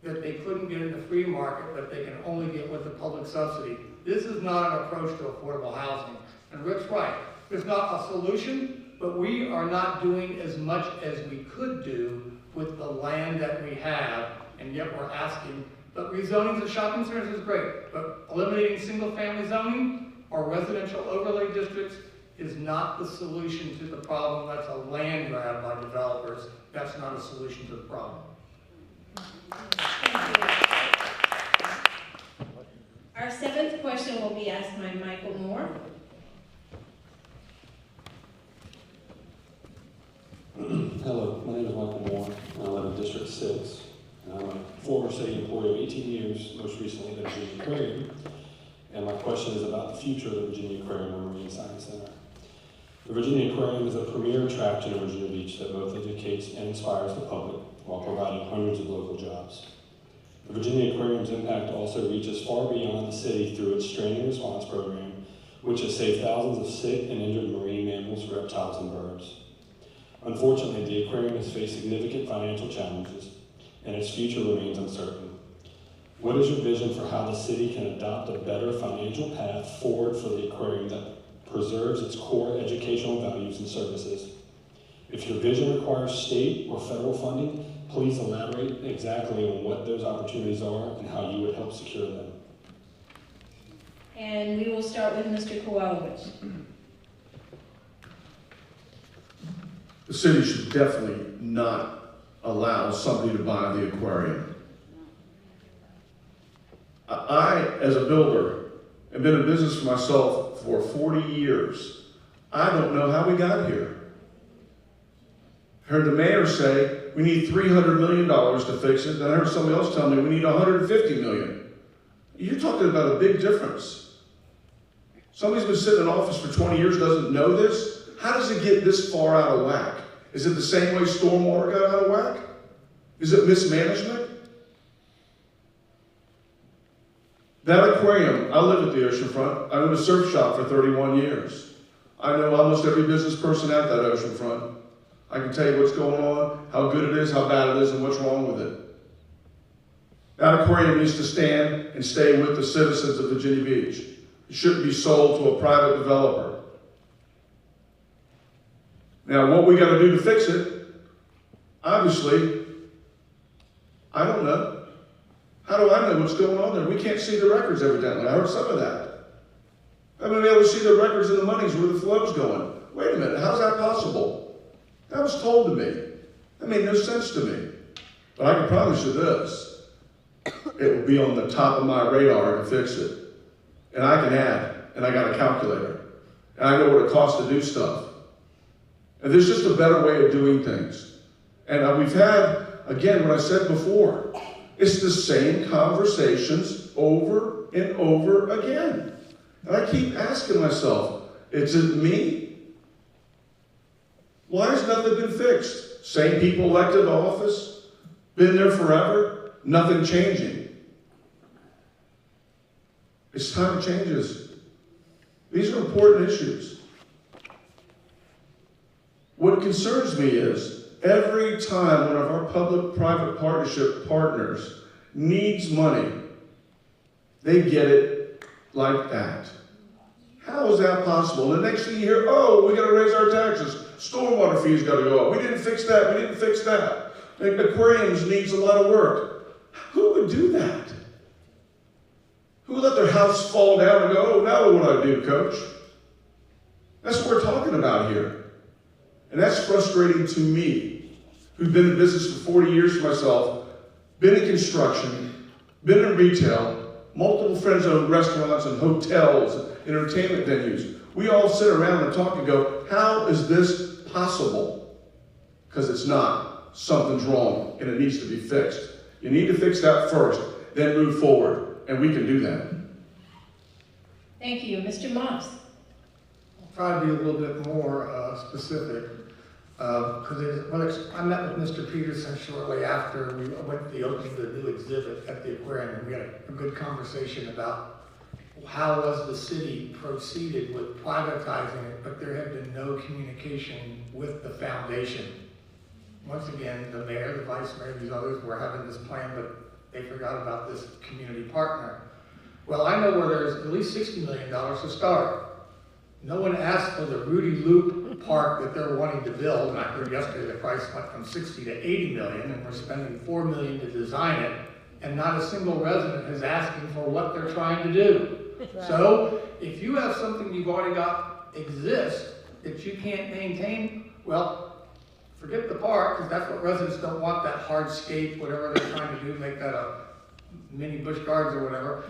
that they couldn't get in the free market, but they can only get with the public subsidy. This is not an approach to affordable housing. And Rick's right. It's not a solution, but we are not doing as much as we could do with the land that we have, and yet we're asking. But rezoning the shopping centers is great, but eliminating single-family zoning or residential overlay districts is not the solution to the problem. That's a land grab by developers. That's not a solution to the problem. Thank you. Our 7th question will be asked by Michael Moore. Hello, my name is Michael Moore, and I live in District 6. And I'm a former city employee of 18 years, most recently at the Virginia Aquarium. And my question is about the future of the Virginia Aquarium and Marine Science Center. The Virginia Aquarium is a premier attraction in Virginia Beach that both educates and inspires the public while providing hundreds of local jobs. The Virginia Aquarium's impact also reaches far beyond the city through its stranding response program, which has saved thousands of sick and injured marine mammals, reptiles, and birds. Unfortunately, the aquarium has faced significant financial challenges, and its future remains uncertain. What is your vision for how the city can adopt a better financial path forward for the aquarium that preserves its core educational values and services? If your vision requires state or federal funding, please elaborate exactly on what those opportunities are and how you would help secure them. And we will start with Mr. Kowalewicz. The city should definitely not allow somebody to buy the aquarium. I, as a builder, have been in business for myself for 40 years. I don't know how we got here. I heard the mayor say we need $300 million to fix it, then I heard somebody else tell me we need $150 million. You're talking about a big difference. Somebody's been sitting in office for 20 years, doesn't know this. How does it get this far out of whack? Is it the same way stormwater got out of whack? Is it mismanagement? That aquarium, I live at the oceanfront. I owned a surf shop for 31 years. I know almost every business person at that oceanfront. I can tell you what's going on, how good it is, how bad it is, and what's wrong with it. That aquarium needs to stand and stay with the citizens of Virginia Beach. It shouldn't be sold to a private developer. Now, what we got to do to fix it, obviously, I don't know. How do I know what's going on there? We can't see the records evidently. I heard some of that. I'm going to be able to see the records and the monies where the flow's going. Wait a minute, how's that possible? That was told to me. That made no sense to me. But I can promise you this, it will be on the top of my radar to fix it. And I can add, and I got a calculator. And I know what it costs to do stuff. And there's just a better way of doing things. And we've had, again, what I said before, it's the same conversations over and over again. And I keep asking myself, is it me? Why has nothing been fixed? Same people elected to office, been there forever, nothing changing. It's time to change this. These are important issues. What concerns me is every time one of our public-private partnership partners needs money, they get it like that. How is that possible? And the next thing you hear, oh, we got to raise our taxes. Stormwater fees got to go up. We didn't fix that. We didn't fix that. The aquariums needs a lot of work. Who would do that? Who would let their house fall down and go, oh, now what do I do, coach? That's what we're talking about here. And that's frustrating to me, who've been in business for 40 years myself, been in construction, been in retail, multiple friends own restaurants and hotels and entertainment venues. We all sit around and talk and go, how is this possible? Because it's not. Something's wrong and it needs to be fixed. You need to fix that first, then move forward, and we can do that. Thank you. Mr. Moss. I'll try to be a little bit more specific. Because I met with Mr. Peterson shortly after we went to the opening of the new exhibit at the aquarium, and we had a good conversation about how was the city proceeded with privatizing it, but there had been no communication with the foundation. Once again, the mayor, the vice mayor, these others were having this plan, but they forgot about this community partner. Well, I know where there's at least $60 million to start. No one asked for the Rudy Loop Park that they're wanting to build, and I heard yesterday the price went from 60 to 80 million, and we're spending $4 million to design it, and not a single resident is asking for what they're trying to do. So, if you have something you've already got exist that you can't maintain, well, forget the park, because that's what residents don't want, that hardscape, whatever they're trying to do, make that a mini Busch Gardens or whatever.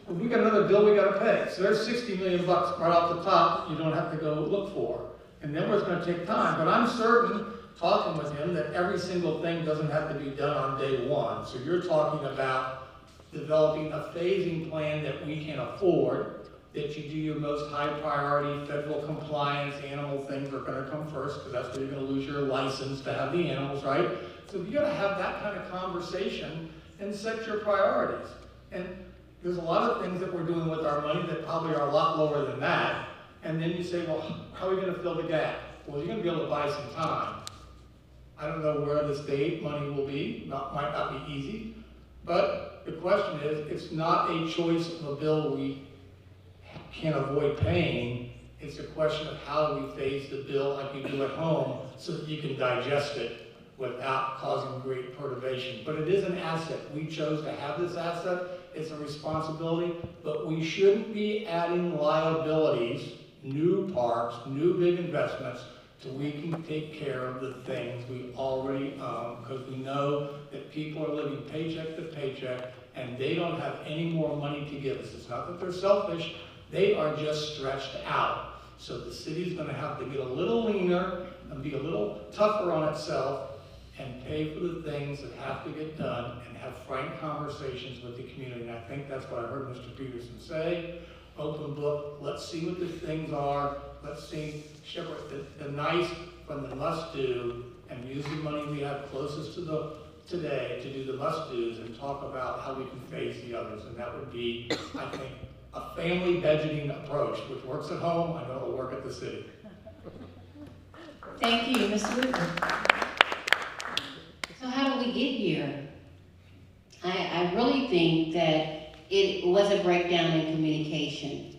Well, we got another bill we got to pay. So there's 60 million bucks right off the top you don't have to go look for. And then it's going to take time. But I'm certain, talking with him, that every single thing doesn't have to be done on day one. So you're talking about developing a phasing plan that we can afford, that you do your most high priority federal compliance, animal things are going to come first, because that's where you're going to lose your license to have the animals, right? So you got to have that kind of conversation and set your priorities. And there's a lot of things that we're doing with our money that probably are a lot lower than that. And then you say, well, how are we going to fill the gap? Well, you're going to be able to buy some time. I don't know where the state money will be. Might not be easy. But the question is, it's not a choice of a bill we can't avoid paying. It's a question of how do we phase the bill like you do at home so that you can digest it without causing great perturbation. But it is an asset. We chose to have this asset. It's a responsibility, but we shouldn't be adding liabilities, new parks, new big investments, so we can take care of the things we already own, because we know that people are living paycheck to paycheck and they don't have any more money to give us. It's not that they're selfish, they are just stretched out. So the city's going to have to get a little leaner and be a little tougher on itself and pay for the things that have to get done and have frank conversations with the community. And I think that's what I heard Mr. Peterson say. Open book, let's see what the things are. Let's see, separate the nice from the must-do, and use the money we have closest to the today to do the must-dos and talk about how we can phase the others. And that would be, I think, a family budgeting approach, which works at home. I know it'll work at the city. Thank you, Mr. Whitman. So how do we get here? I really think that it was a breakdown in communication.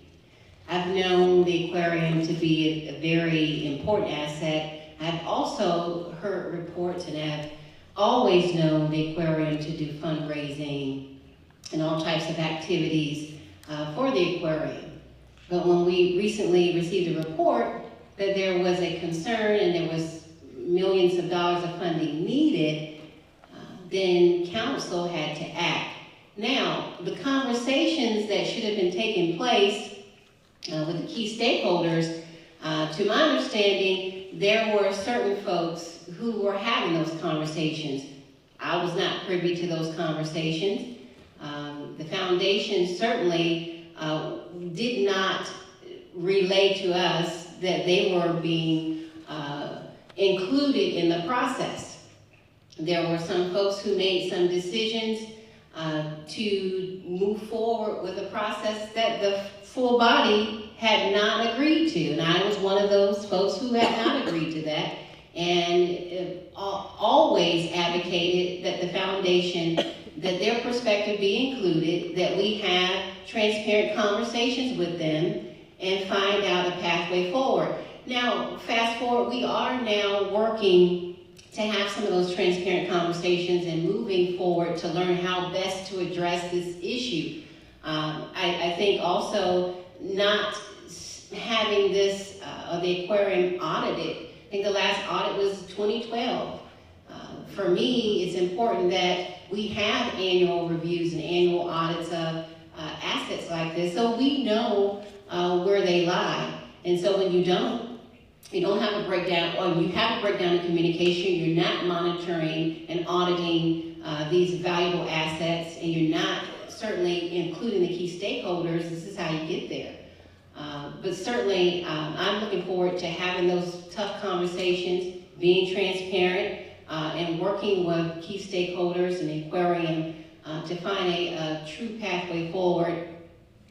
I've known the aquarium to be a very important asset. I've also heard reports and I've always known the aquarium to do fundraising and all types of activities for the aquarium. But when we recently received a report that there was a concern and there was millions of dollars of funding needed, then council had to act. Now, the conversations that should have been taking place with the key stakeholders, to my understanding, there were certain folks who were having those conversations. I was not privy to those conversations. The foundation certainly did not relay to us that they were being included in the process. There were some folks who made some decisions to move forward with a process that the full body had not agreed to. And I was one of those folks who had not agreed to that, and always advocated that the foundation, that their perspective be included, that we have transparent conversations with them and find out a pathway forward. Now, fast forward, we are now working to have some of those transparent conversations and moving forward to learn how best to address this issue. I think also not having this, the aquarium audited. I think the last audit was 2012. For me, it's important that we have annual reviews and annual audits of assets like this, so we know where they lie. And so when you don't have a breakdown, or you have a breakdown in communication, you're not monitoring and auditing these valuable assets, and you're not certainly including the key stakeholders, this is how you get there. But certainly, I'm looking forward to having those tough conversations, being transparent, and working with key stakeholders and the aquarium to find a true pathway forward.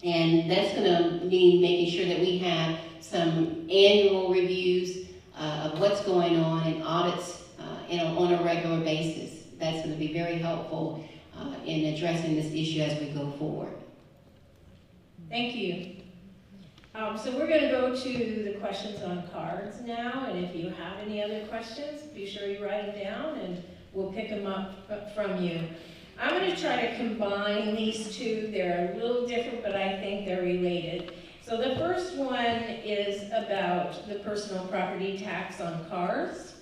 And that's going to mean making sure that we have some annual reviews of what's going on and audits on a regular basis. That's going to be very helpful in addressing this issue as we go forward. Thank you. So we're going to go to the questions on cards now, and if you have any other questions, be sure you write them down and we'll pick them up from you. I'm going to try to combine these two. They're a little different, but I think they're related. So the first one is about the personal property tax on cars.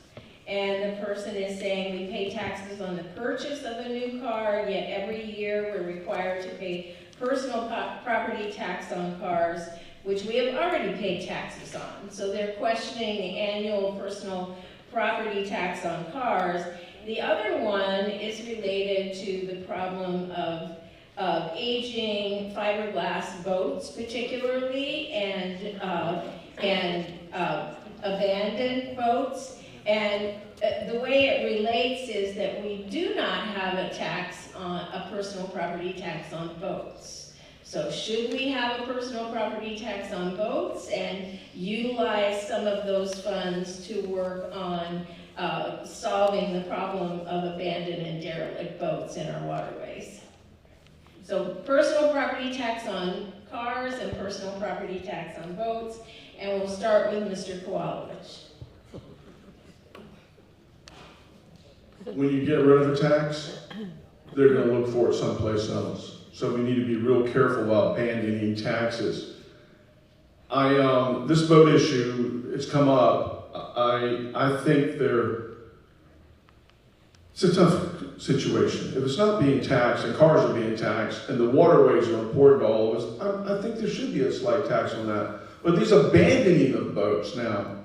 And the person is saying we pay taxes on the purchase of a new car, yet every year we're required to pay personal property tax on cars, which we have already paid taxes on. So they're questioning the annual personal property tax on cars. The other one is related to the problem of aging fiberglass boats particularly, and abandoned boats. And the way it relates is that we do not have a personal property tax on boats. So should we have a personal property tax on boats and utilize some of those funds to work on solving the problem of abandoned and derelict boats in our waterways? So personal property tax on cars and personal property tax on boats, and we'll start with Mr. Kowalowicz. When you get rid of a tax, they're going to look for it someplace else. So we need to be real careful about abandoning taxes. This boat issue, it's come up. I think it's a tough situation. If it's not being taxed, and cars are being taxed, and the waterways are important to all of us, I think there should be a slight tax on that. But these abandoning of boats now,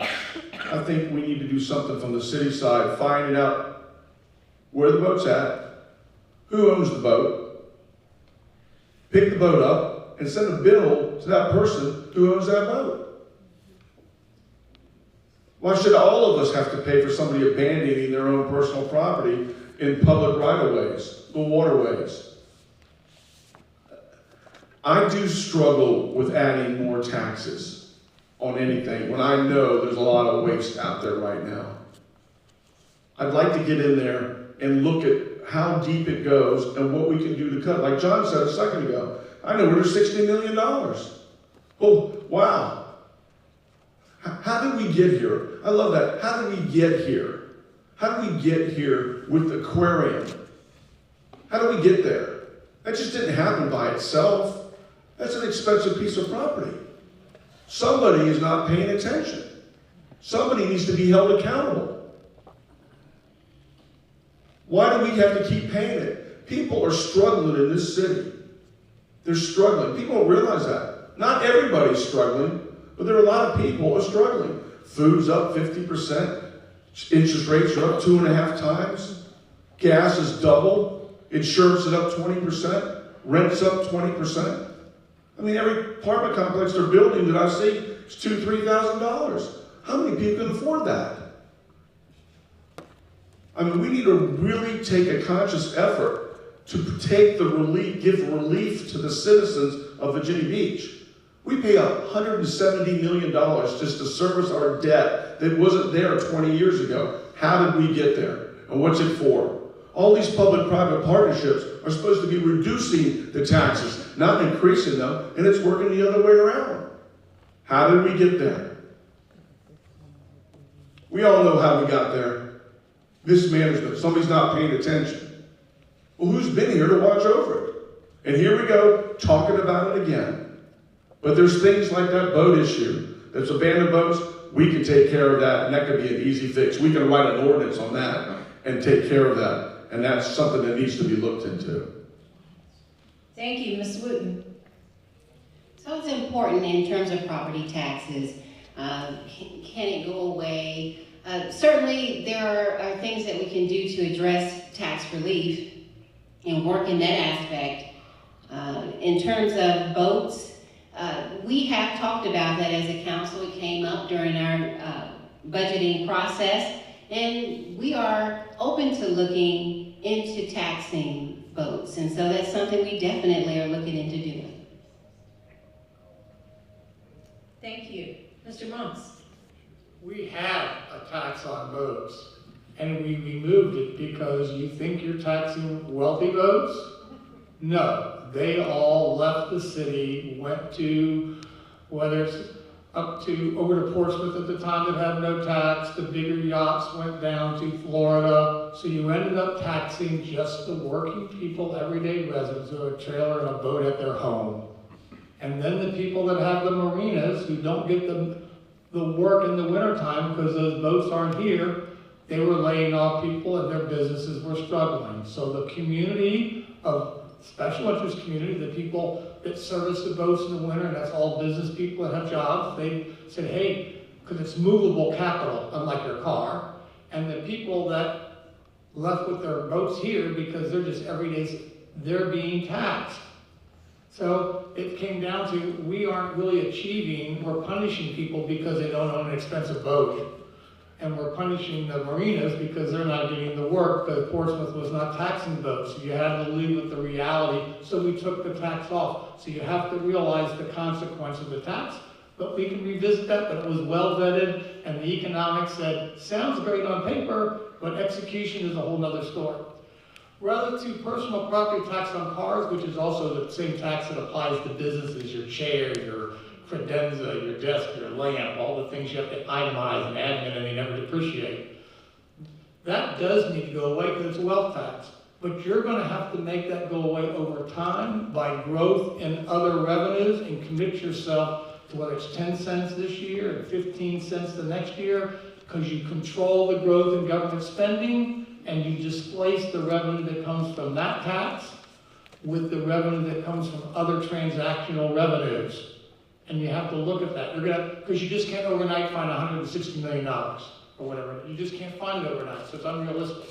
I think we need to do something from the city side, finding out where the boat's at, who owns the boat, pick the boat up, and send a bill to that person who owns that boat. Why should all of us have to pay for somebody abandoning their own personal property in public right-of-ways, the waterways? I do struggle with adding more taxes on anything when I know there's a lot of waste out there right now. I'd like to get in there and look at how deep it goes and what we can do to cut. Like John said a second ago, I know we're $60 million. Oh, wow. How did we get here? I love that. How did we get here? How did we get here with the aquarium? How did we get there? That just didn't happen by itself. That's an expensive piece of property. Somebody is not paying attention. Somebody needs to be held accountable. Why do we have to keep paying it? People are struggling in this city. They're struggling. People don't realize that. Not everybody's struggling, but there are a lot of people who are struggling. Food's up 50%. Interest rates are up 2.5 times. Gas is double. Insurance is up 20%. Rent's up 20%. I mean, every apartment complex they're building that I see is $2,000 to $3,000. How many people can afford that? I mean, we need to really take a conscious effort to take the relief, give relief to the citizens of Virginia Beach. We pay $170 million just to service our debt that wasn't there 20 years ago. How did we get there? And what's it for? All these public-private partnerships are supposed to be reducing the taxes, not increasing them, and it's working the other way around. How did we get there? We all know how we got there. Mismanagement. Somebody's not paying attention. Well, who's been here to watch over it? And here we go, talking about it again. But there's things like that boat issue. There's abandoned boats. We can take care of that, and that could be an easy fix. We can write an ordinance on that and take care of that. And that's something that needs to be looked into. Thank you, Ms. Wooten. So it's important in terms of property taxes. Can it go away? Certainly there are things that we can do to address tax relief and work in that aspect. In terms of boats, we have talked about that as a council. It came up during our budgeting process, and we are open to looking into taxing boats. And so that's something we definitely are looking into doing. Thank you. Mr. Monks. We have a tax on boats, and we removed it because you think you're taxing wealthy boats? No, they all left the city, went to, whether it's up to, over to Portsmouth at the time that had no tax, the bigger yachts went down to Florida, so you ended up taxing just the working people, everyday residents who have a trailer and a boat at their home. And then the people that have the marinas, who don't get the work in the wintertime because those boats aren't here, they were laying off people and their businesses were struggling. So the community of special interest community, the people that service the boats in the winter, and that's all business people that have jobs, they said, hey, because it's movable capital, unlike your car, and the people that left with their boats here because they're just everyday, they're being taxed. So it came down to, we aren't really achieving, we're punishing people because they don't own an expensive boat. And we're punishing the marinas because they're not getting the work because Portsmouth was not taxing boats. So you had to live with the reality, so we took the tax off. So you have to realize the consequence of the tax, but we can revisit that, but it was well vetted, and the economics said, sounds great on paper, but execution is a whole nother story. Relative to personal property tax on cars, which is also the same tax that applies to businesses, your chair, your credenza, your desk, your lamp, all the things you have to itemize and admin and they never depreciate. That does need to go away because it's a wealth tax. But you're going to have to make that go away over time by growth in other revenues and commit yourself to whether it's 10 cents this year and 15 cents the next year, because you control the growth in government spending and you displace the revenue that comes from that tax with the revenue that comes from other transactional revenues. And you have to look at that. You're gonna, because you just can't overnight find $160 million or whatever. You just can't find it overnight, so it's unrealistic.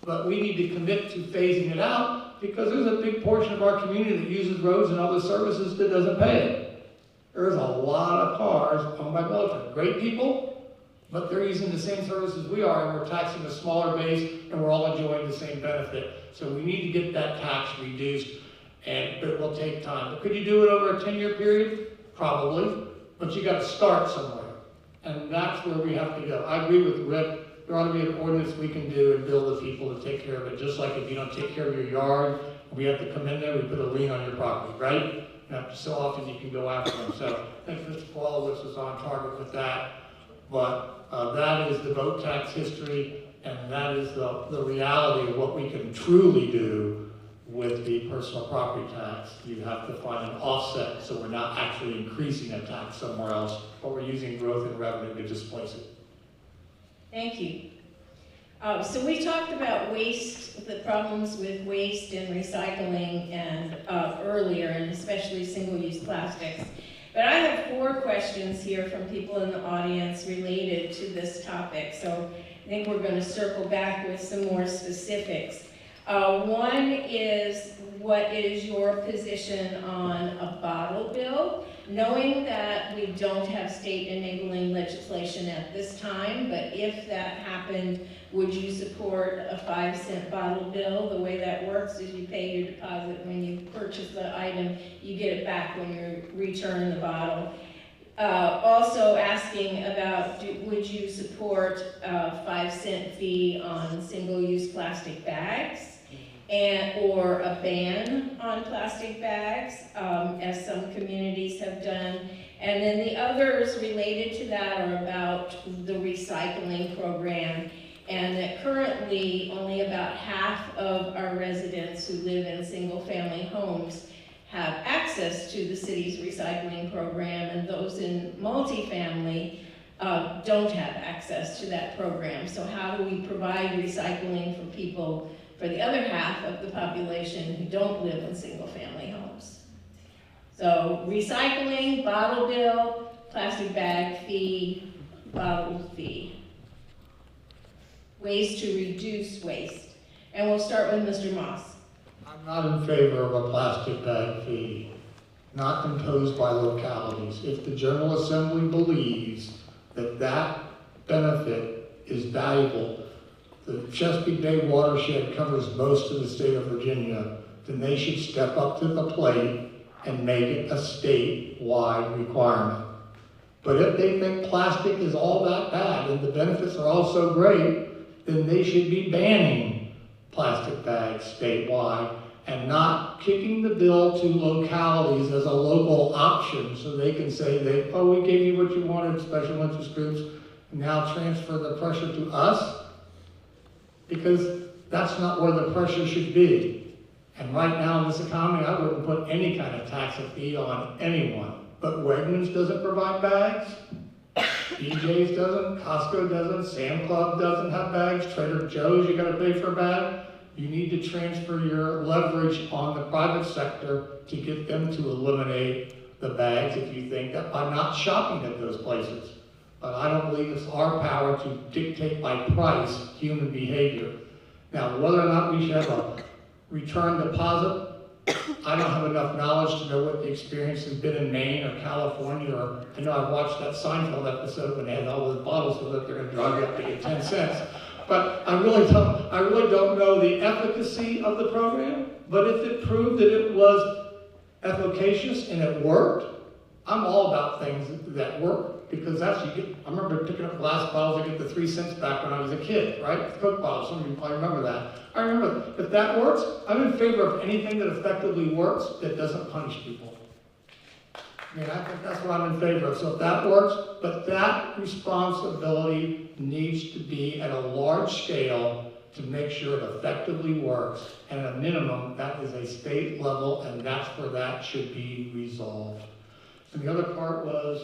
But we need to commit to phasing it out because there's a big portion of our community that uses roads and other services that doesn't pay it. There's a lot of cars owned by military. Great people, but they're using the same services we are, and we're taxing a smaller base, and we're all enjoying the same benefit. So we need to get that tax reduced, but it will take time. But could you do it over a 10-year period? Probably, but you got to start somewhere, and that's where we have to go. I agree with Rick. There ought to be an ordinance we can do and bill the people to take care of it. Just like if you don't take care of your yard, we have to come in there. We put a lien on your property, right? And so often you can go after them. So I think Mr. Paulowitz is on target with that. But that is the boat tax history, and that is the reality of what we can truly do with the personal property tax. You have to find an offset, so we're not actually increasing a tax somewhere else, but we're using growth in revenue to displace it. Thank you. So we talked about waste, the problems with waste and recycling and earlier, and especially single-use plastics. But I have 4 questions here from people in the audience related to this topic. So I think we're going to circle back with some more specifics. One is, what is your position on a bottle bill? Knowing that we don't have state enabling legislation at this time, but if that happened, would you support a 5-cent bottle bill? The way that works is you pay your deposit when you purchase the item, you get it back when you return the bottle. Also asking about, would you support a 5-cent fee on single-use plastic bags? Or a ban on plastic bags, as some communities have done. And then the others related to that are about the recycling program, and that currently only about half of our residents who live in single-family homes have access to the city's recycling program, and those in multifamily don't have access to that program. So how do we provide recycling for people, for the other half of the population who don't live in single-family homes? So recycling, bottle bill, plastic bag fee, bottle fee. Ways to reduce waste. And we'll start with Mr. Moss. I'm not in favor of a plastic bag fee, not imposed by localities. If the General Assembly believes that that benefit is valuable, the Chesapeake Bay watershed covers most of the state of Virginia, then they should step up to the plate and make it a statewide requirement. But if they think plastic is all that bad and the benefits are all so great, then they should be banning plastic bags statewide and not kicking the bill to localities as a local option so they can say, oh, we gave you what you wanted, special interest groups, and now transfer the pressure to us. Because that's not where the pressure should be. And right now in this economy, I wouldn't put any kind of tax or fee on anyone. But Wegmans doesn't provide bags, BJ's doesn't, Costco doesn't, Sam Club doesn't have bags, Trader Joe's, you gotta pay for a bag. You need to transfer your leverage on the private sector to get them to eliminate the bags if you think that by not shopping at those places. But I don't believe it's our power to dictate by price human behavior. Now, whether or not we should have a return deposit, I don't have enough knowledge to know what the experience has been in Maine or California, or I know I've watched that Seinfeld episode when they had all those bottles so that they're going to drive you up to get 10 cents. But I really don't know the efficacy of the program. But if it proved that it was efficacious and it worked, I'm all about things that work. Because that's, I remember picking up glass bottles, I get the 3 cents back when I was a kid, right? Coke bottles, some of you probably remember that. I remember, if that works, I'm in favor of anything that effectively works that doesn't punish people. I mean, I think that's what I'm in favor of. So if that works, but that responsibility needs to be at a large scale to make sure it effectively works. And at a minimum, that is a state level, and that's where that should be resolved. And the other part was?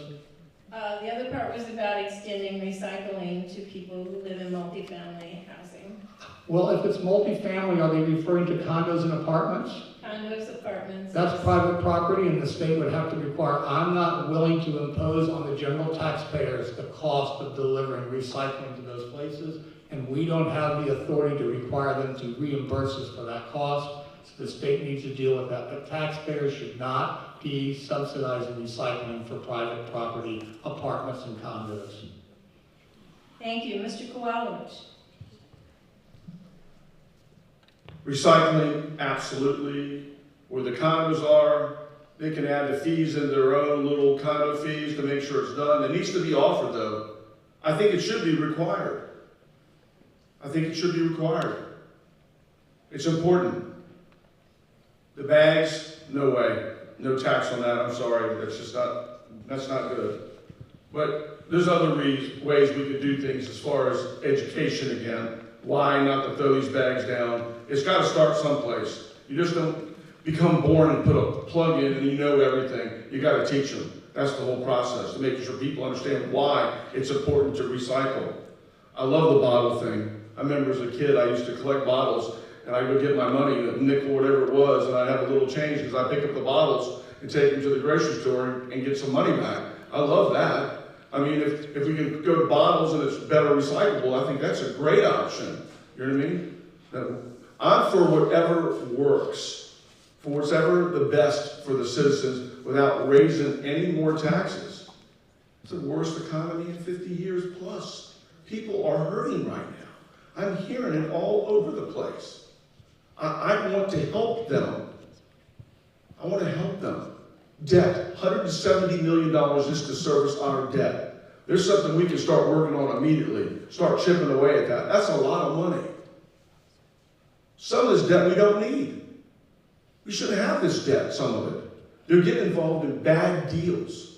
The other part was about extending recycling to people who live in multifamily housing. Well, if it's multifamily, are they referring to condos and apartments? Condos, apartments. That's private property, and the state would have to require. I'm not willing to impose on the general taxpayers the cost of delivering recycling to those places, and we don't have the authority to require them to reimburse us for that cost. So the state needs to deal with that, but taxpayers should not be subsidizing recycling for private property, apartments and condos. Thank you. Mr. Kowalowicz. Recycling, absolutely. Where the condos are, they can add the fees in their own little condo fees to make sure it's done. It needs to be offered though. I think it should be required. I think it should be required. It's important. The bags, no way. No tax on that, I'm sorry, that's not good. But there's other ways we could do things as far as education again. Why not to throw these bags down? It's got to start someplace. You just don't become born and put a plug in and you know everything. You got to teach them. That's the whole process, to make sure people understand why it's important to recycle. I love the bottle thing. I remember as a kid, I used to collect bottles, and I'd go get my money, a nickel or whatever it was, and I'd have a little change because I'd pick up the bottles and take them to the grocery store and get some money back. I love that. I mean, if we can go to bottles and it's better recyclable, I think that's a great option. You know what I mean? I'm for whatever works, for whatever the best for the citizens without raising any more taxes. It's the worst economy in 50 years plus. People are hurting right now. I'm hearing it all over the place. I want to help them. I want to help them. Debt, $170 million just to service our debt. There's something we can start working on immediately. Start chipping away at that. That's a lot of money. Some of this debt we don't need. We shouldn't have this debt, some of it. They're getting involved in bad deals.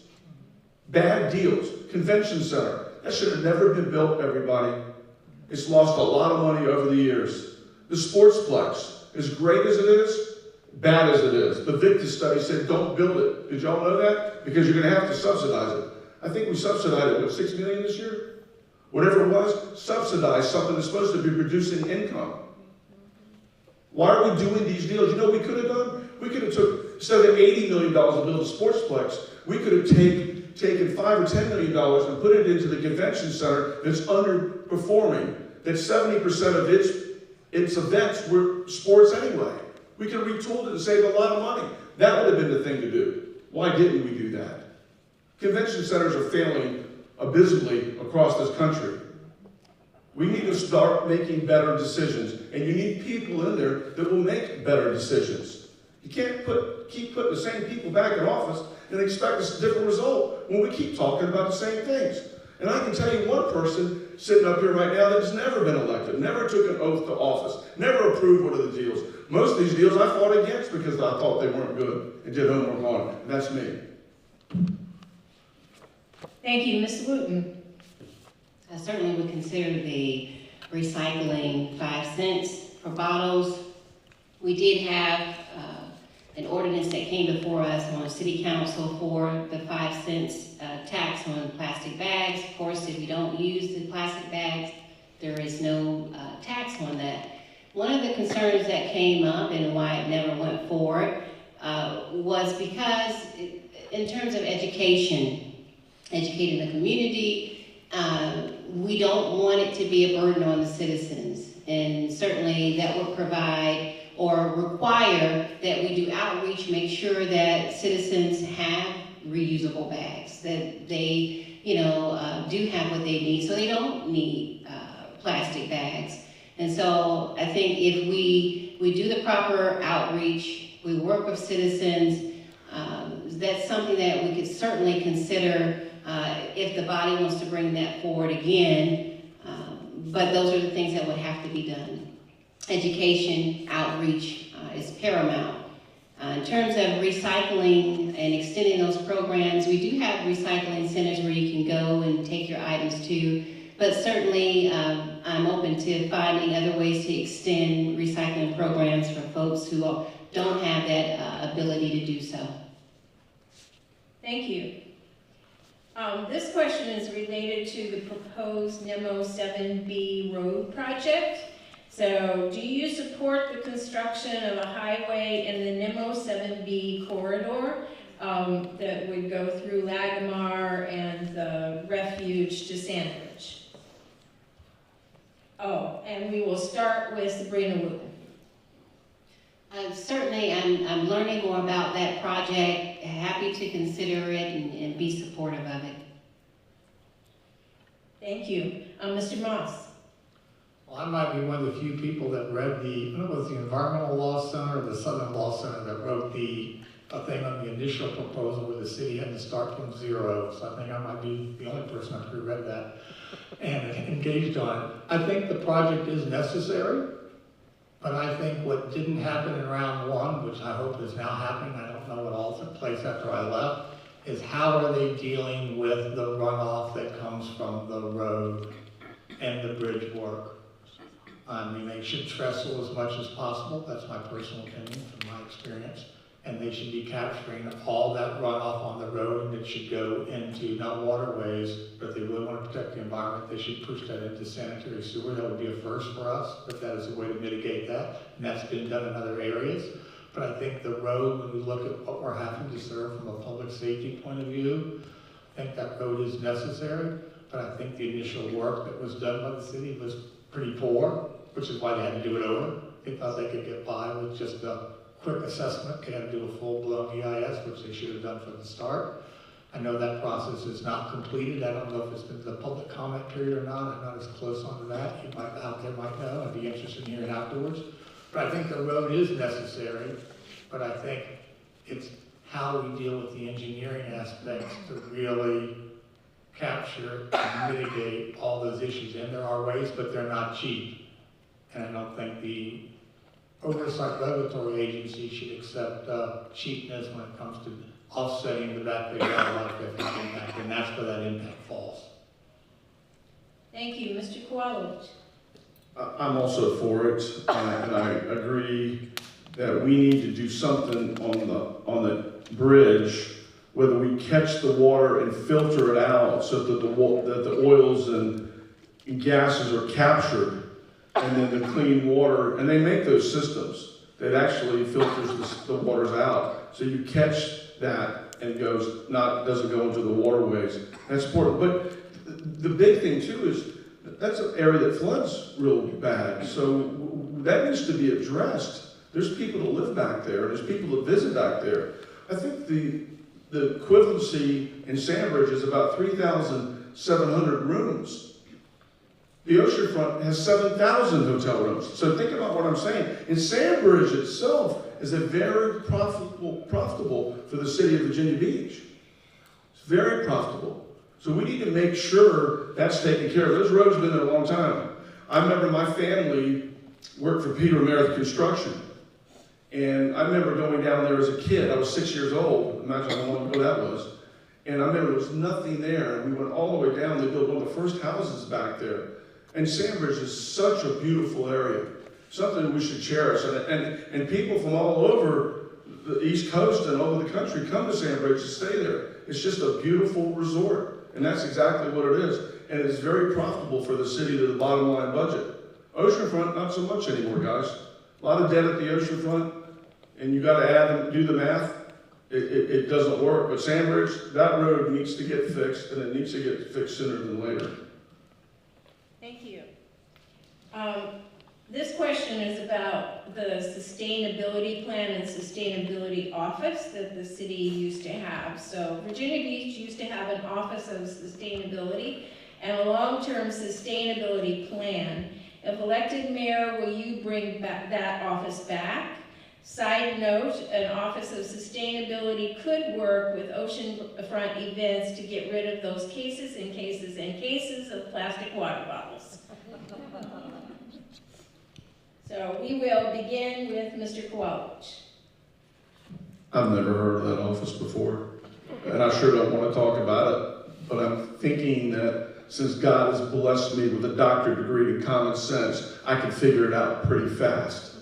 Bad deals. Convention center. That should have never been built, everybody. It's lost a lot of money over the years. The Sportsplex, as great as it is, bad as it is. The Victus study said don't build it. Did y'all know that? Because you're going to have to subsidize it. I think we subsidized it, what, $6 million this year? Whatever it was, subsidize something that's supposed to be producing income. Why are we doing these deals? You know what we could have done? We could have took, instead of $80 million to build a Sportsplex, we could have taken $5 or $10 million and put it into the convention center that's underperforming, that 70% of its events were sports anyway. We could have retooled it and saved a lot of money. That would have been the thing to do. Why didn't we do that? Convention centers are failing abysmally across this country. We need to start making better decisions, and you need people in there that will make better decisions. You can't keep putting the same people back in office and expect a different result when we keep talking about the same things. And I can tell you one person sitting up here right now that has never been elected, never took an oath to office, never approved one of the deals. Most of these deals I fought against because I thought they weren't good and did homework on it, and that's me. Thank you, Mr. Wooten. I certainly would consider the recycling 5 cents for bottles. We did have an ordinance that came before us on the city council for the 5 cents tax on plastic bags. Of course, if you don't use the plastic bags, there is no tax on that. One of the concerns that came up and why it never went forward was because in terms of educating the community, we don't want it to be a burden on the citizens. And certainly that would provide or require that we do outreach, make sure that citizens have reusable bags, that they, do have what they need, so they don't need plastic bags. And so I think if we do the proper outreach, we work with citizens, that's something that we could certainly consider if the body wants to bring that forward again. But those are the things that would have to be done. Education, outreach is paramount. In terms of recycling and extending those programs, we do have recycling centers where you can go and take your items to, but certainly I'm open to finding other ways to extend recycling programs for folks who don't have that ability to do so. Thank you. This question is related to the proposed NEMO 7B road project. So, do you support the construction of a highway in the NEMO 7B corridor that would go through Lagomar and the refuge to Sandwich? Oh, and we will start with Sabrina Wooten. Certainly, I'm learning more about that project, happy to consider it and be supportive of it. Thank you. Mr. Moss. Well, I might be one of the few people that read I don't know if it was the Environmental Law Center or the Southern Law Center that wrote a thing on the initial proposal where the city had to start from zero. So I think I might be the only person who read that and engaged on it. I think the project is necessary. But I think what didn't happen in round one, which I hope is now happening, I don't know what all took place after I left, is how are they dealing with the runoff that comes from the road and the bridge work? They should trestle as much as possible. That's my personal opinion from my experience. And they should be capturing all that runoff on the road, and it should go into not waterways, but if they really want to protect the environment, they should push that into sanitary sewer. That would be a first for us, but that is a way to mitigate that, and that's been done in other areas. But I think the road, when we look at what we're having to serve from a public safety point of view, I think that road is necessary, but I think the initial work that was done by the city was pretty poor, which is why they had to do it over. They thought they could get by with just a quick assessment. They had to do a full-blown EIS, which they should have done from the start. I know that process is not completed. I don't know if it's been the public comment period or not. I'm not as close onto that. You might out there might know. I'd be interested in hearing afterwards. But I think the road is necessary, but I think it's how we deal with the engineering aspects to really capture and mitigate all those issues. And there are ways, but they're not cheap. And I don't think the oversight regulatory agency should accept cheapness when it comes to offsetting the back wildlife impact, and that's where that impact falls. Thank you. Mr. Kowalewicz. I'm also for it, and I agree that we need to do something on the bridge, whether we catch the water and filter it out so that the oils and gases are captured, and then the clean water, and they make those systems that actually filters the waters out. So you catch that and it doesn't go into the waterways. That's important. But the big thing too is that's an area that floods real bad. So that needs to be addressed. There's people that live back there. There's people that visit back there. I think the equivalency in Sandbridge is about 3,700 rooms. The oceanfront has 7,000 hotel rooms. So think about what I'm saying. And Sandbridge itself is a very profitable for the city of Virginia Beach. It's very profitable. So we need to make sure that's taken care of. Those roads have been there a long time. I remember my family worked for Peter Meredith Construction. And I remember going down there as a kid. I was 6 years old. Imagine how long ago that was. And I remember there was nothing there. And we went all the way down. They built one of the first houses back there. And Sandbridge is such a beautiful area, something we should cherish. And people from all over the East Coast and all over the country come to Sandbridge to stay there. It's just a beautiful resort, and that's exactly what it is. And it's very profitable for the city to the bottom line budget. Oceanfront, not so much anymore, guys. A lot of debt at the oceanfront, and you got to add and do the math. It doesn't work. But Sandbridge, that road needs to get fixed, and it needs to get fixed sooner than later. Thank you. This question is about the sustainability plan and sustainability office that the city used to have. So Virginia Beach used to have an office of sustainability and a long-term sustainability plan. If elected mayor, will you bring back that office back? Side note, an office of sustainability could work with oceanfront events to get rid of those cases and cases and cases of plastic water bottles. So we will begin with Mr. Kowalewicz. I've never heard of that office before, and I sure don't want to talk about it, but I'm thinking that since God has blessed me with a doctorate degree in common sense, I can figure it out pretty fast.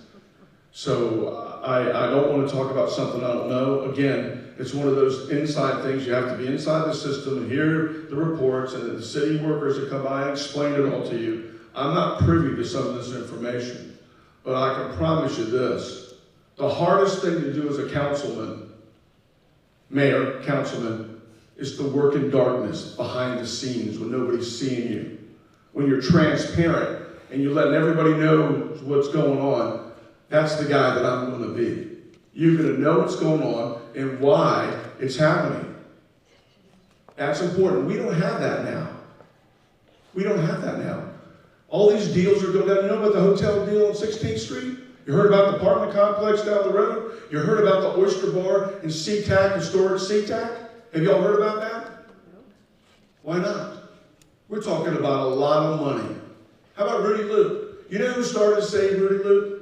So I don't want to talk about something I don't know. Again, it's one of those inside things. You have to be inside the system and hear the reports and the city workers that come by and explain it all to you. I'm not privy to some of this information. But I can promise you this, the hardest thing to do as a councilman, mayor, councilman, is to work in darkness, behind the scenes, when nobody's seeing you. When you're transparent and you're letting everybody know what's going on, that's the guy that I'm going to be. You're going to know what's going on and why it's happening. That's important. We don't have that now. We don't have that now. All these deals are going down. You know about the hotel deal on 16th Street? You heard about the apartment complex down the road? You heard about the Oyster Bar and SeaTac and storage SeaTac? Have y'all heard about that? Why not? We're talking about a lot of money. How about Rudy Loop? You know who started to save Rudy Loop?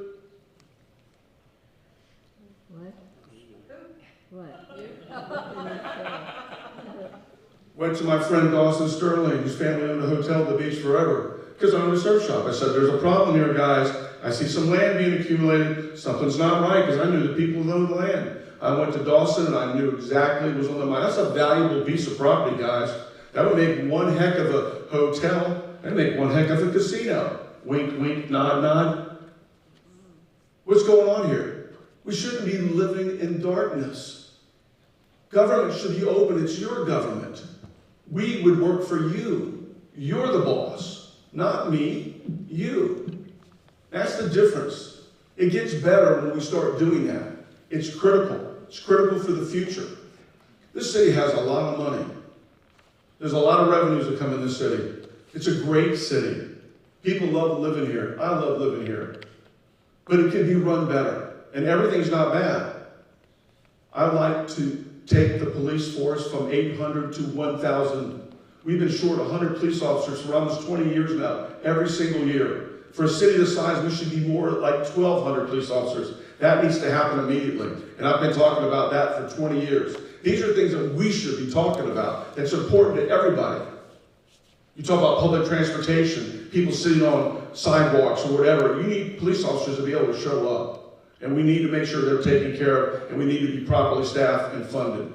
Went to my friend Dawson Sterling, whose family owned a hotel at the beach forever. because I own a surf shop. I said, there's a problem here, guys. I see some land being accumulated. Something's not right, because I knew the people who owned the land. I went to Dawson, and I knew exactly what was on the mind. That's a valuable piece of property, guys. That would make one heck of a hotel. That'd make one heck of a casino. Wink, wink, nod, nod. What's going on here? We shouldn't be living in darkness. Government should be open. It's your government. We would work for you. You're the boss, not me, you. That's the difference. It gets better when we start doing that. It's critical. It's critical for the future. This city has a lot of money. There's a lot of revenues that come in this city. It's a great city. People love living here. I love living here. But it can be run better. And everything's not bad. I'd like to take the police force from 800 to 1,000. We've been short 100 police officers for almost 20 years now, every single year. For a city this size, we should be more like 1,200 police officers. That needs to happen immediately. And I've been talking about that for 20 years. These are things that we should be talking about. That's important to everybody. You talk about public transportation, people sitting on sidewalks or whatever. You need police officers to be able to show up. And we need to make sure they're taken care of, and we need to be properly staffed and funded.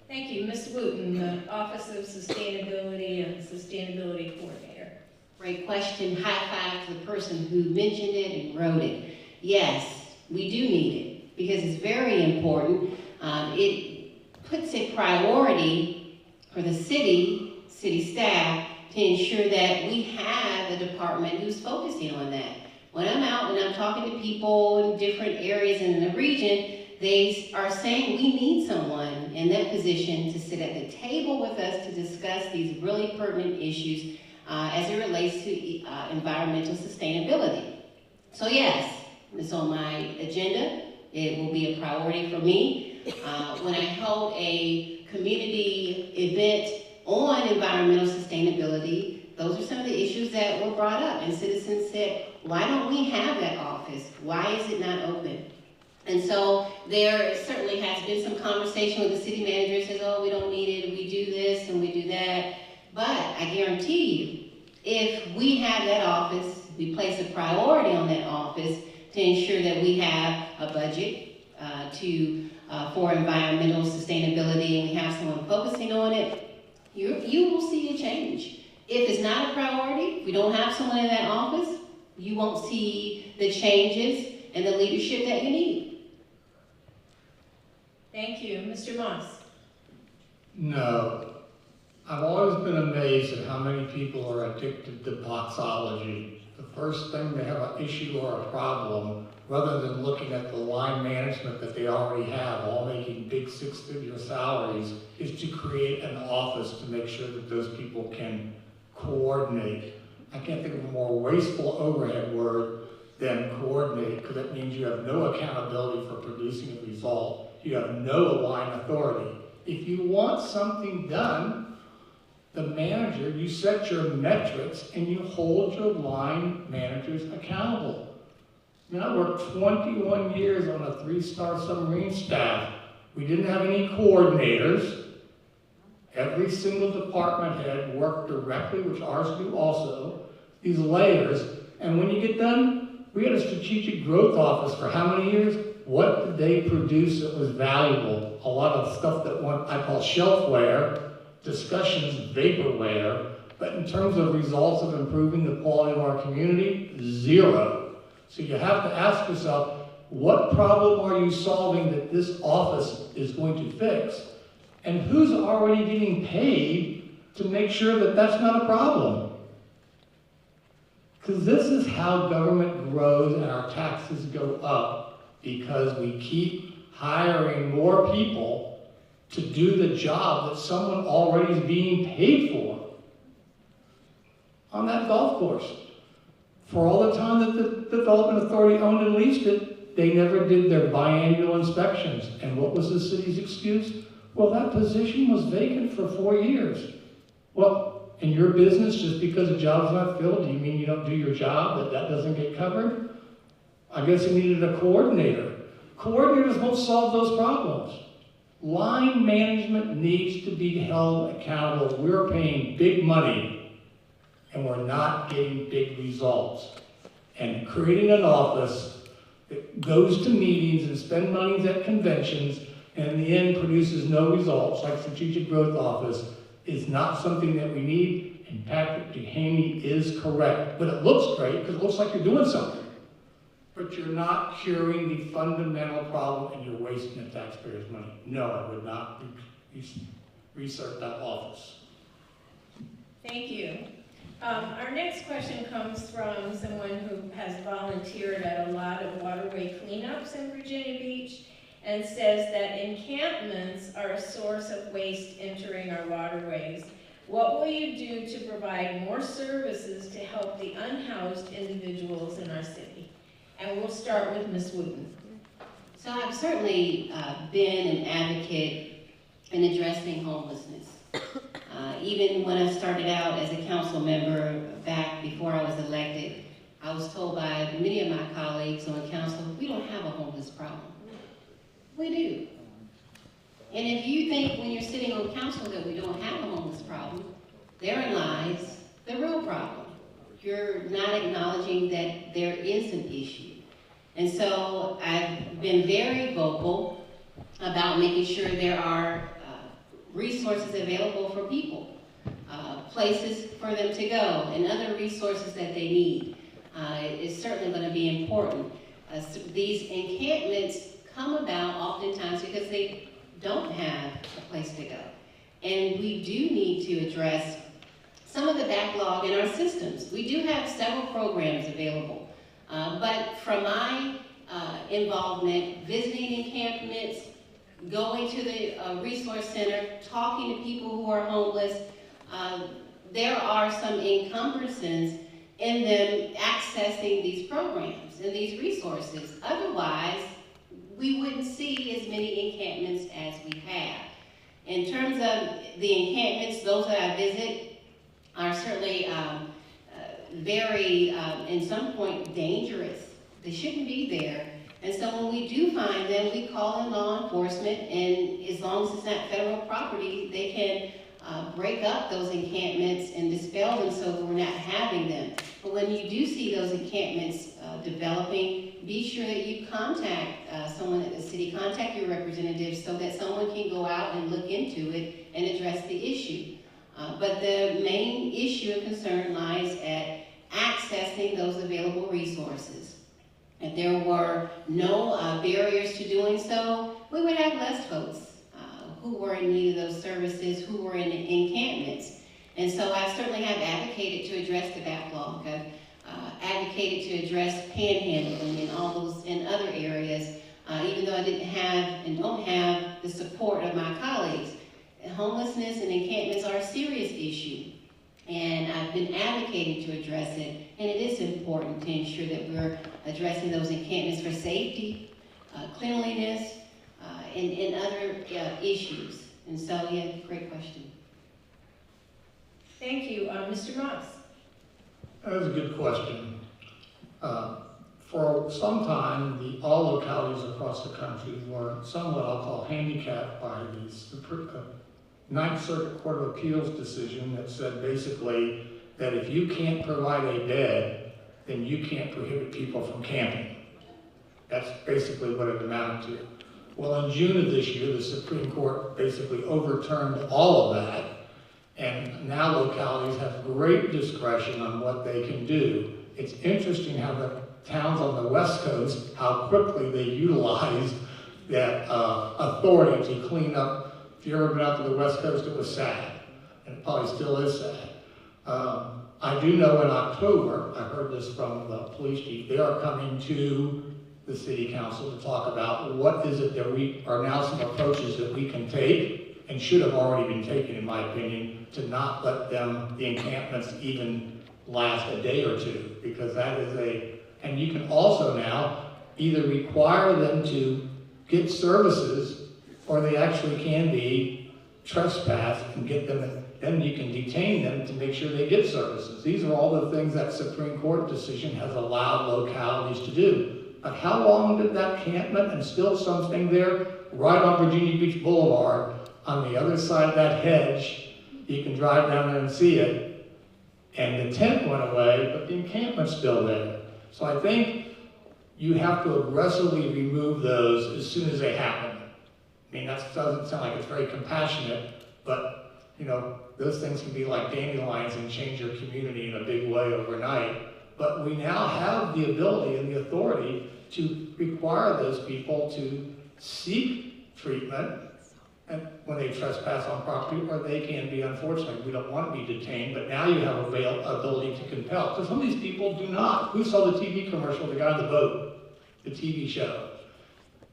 Thank you. Ms. Wooten, the Office of Sustainability and Sustainability Coordinator. Great question. High five to the person who mentioned it and wrote it. Yes, we do need it because it's very important. It puts a priority for the city staff to ensure that we have a department who's focusing on that. When I'm out and I'm talking to people in different areas in the region, they are saying we need someone in that position to sit at the table with us to discuss these really pertinent issues as it relates to environmental sustainability. So yes, it's on my agenda. It will be a priority for me. When I hold a community event on environmental sustainability, those are some of the issues that were brought up, and citizens said, why don't we have that office? Why is it not open? And so there certainly has been some conversation with the city manager, says, oh, we don't need it, we do this and we do that. But I guarantee you, if we have that office, we place a priority on that office to ensure that we have a budget for environmental sustainability, and we have someone focusing on it, you will see a change. If it's not a priority, we don't have someone in that office, you won't see the changes and the leadership that you need. Thank you. Mr. Moss. No. I've always been amazed at how many people are addicted to boxology. The first thing they have an issue or a problem, rather than looking at the line management that they already have, all making big six-figure salaries, is to create an office to make sure that those people can coordinate. I can't think of a more wasteful overhead word than coordinate, because that means you have no accountability for producing a result. You have no line authority. If you want something done, the manager, you set your metrics and you hold your line managers accountable. I mean, I worked 21 years on a 3-star submarine staff. We didn't have any coordinators. Every single department head worked directly, which ours do also, these layers. And when you get done, we had a strategic growth office for how many years? What did they produce that was valuable? A lot of stuff that I call shelfware, discussions, vaporware, but in terms of results of improving the quality of our community, zero. So you have to ask yourself, what problem are you solving that this office is going to fix? And who's already getting paid to make sure that that's not a problem? Because this is how government grows and our taxes go up, because we keep hiring more people to do the job that someone already is being paid for. On that golf course, for all the time that the Development Authority owned and leased it, they never did their biannual inspections. And what was the city's excuse? Well, that position was vacant for 4 years. Well, in your business, just because a job's not filled, do you mean you don't do your job, that doesn't get covered? I guess you needed a coordinator. Coordinators won't solve those problems. Line management needs to be held accountable. We're paying big money, and we're not getting big results. And creating an office that goes to meetings and spends money at conventions and in the end produces no results, like Strategic Growth Office, is not something that we need. And Patrick Duhaney is correct. But it looks great because it looks like you're doing something. But you're not curing the fundamental problem and you're wasting the taxpayers' money. No, I would not research that office. Thank you. Our next question comes from someone who has volunteered at a lot of waterway cleanups in Virginia Beach and says that encampments are a source of waste entering our waterways. What will you do to provide more services to help the unhoused individuals in our city? And we'll start with Ms. Wooten. So I've certainly been an advocate in addressing homelessness. Even when I started out as a council member back before I was elected, I was told by many of my colleagues on council, we don't have a homeless problem. We do. And if you think when you're sitting on council that we don't have a homeless problem, therein lies the real problem. You're not acknowledging that there is an issue. And so I've been very vocal about making sure there are resources available for people, places for them to go, and other resources that they need. It's certainly going to be important. These encampments come about oftentimes because they don't have a place to go. And we do need to address some of the backlog in our systems. We do have several programs available, but from my involvement, visiting encampments, going to the resource center, talking to people who are homeless, there are some encumbrances in them accessing these programs and these resources. Otherwise, we wouldn't see as many encampments as we have. In terms of the encampments, those that I visit are certainly very, in some point, dangerous. They shouldn't be there. And so when we do find them, we call in law enforcement, and as long as it's not federal property, they can break up those encampments and dispel them so we're not having them. But when you do see those encampments developing, be sure that you contact someone at the city, contact your representative so that someone can go out and look into it and address the issue. But the main issue of concern lies at accessing those available resources. If there were no barriers to doing so, we would have less folks who were in need of those services, who were in encampments. And so I certainly have advocated to address the backlog. I've advocated to address panhandling and all those in other areas, even though I didn't have and don't have the support of my colleagues. Homelessness and encampments are a serious issue. And I've been advocating to address it, and it is important to ensure that we're addressing those encampments for safety, cleanliness, and other issues. And so, yeah, great question. Thank you. Mr. Moss. That's a good question. For some time, all localities across the country were somewhat, I'll call, handicapped by these Ninth Circuit Court of Appeals decision that said basically that if you can't provide a bed, then you can't prohibit people from camping. That's basically what it amounted to. Well, in June of this year, the Supreme Court basically overturned all of that, and now localities have great discretion on what they can do. It's interesting how the towns on the West Coast, how quickly they utilize that authority to clean up. If you ever been out to the West Coast, it was sad, and it probably still is sad. I do know in October, I heard this from the police chief, they are coming to the city council to talk about what is it that we are now some approaches that we can take and should have already been taken, in my opinion, to not let them, the encampments, even last a day or two, because that is and you can also now either require them to get services or they actually can be trespassed and get them, and then you can detain them to make sure they get services. These are all the things that Supreme Court decision has allowed localities to do. But how long did that encampment and still something there right on Virginia Beach Boulevard on the other side of that hedge, you can drive down there and see it. And the tent went away, but the encampment's still there. So I think you have to aggressively remove those as soon as they happen. I mean, that doesn't sound like it's very compassionate, but you know, those things can be like dandelions and change your community in a big way overnight. But we now have the ability and the authority to require those people to seek treatment and when they trespass on property, or they can be, unfortunately, we don't want to be detained, but now you have ability to compel. Because some of these people do not. We saw the TV commercial, the guy on the boat, the TV show.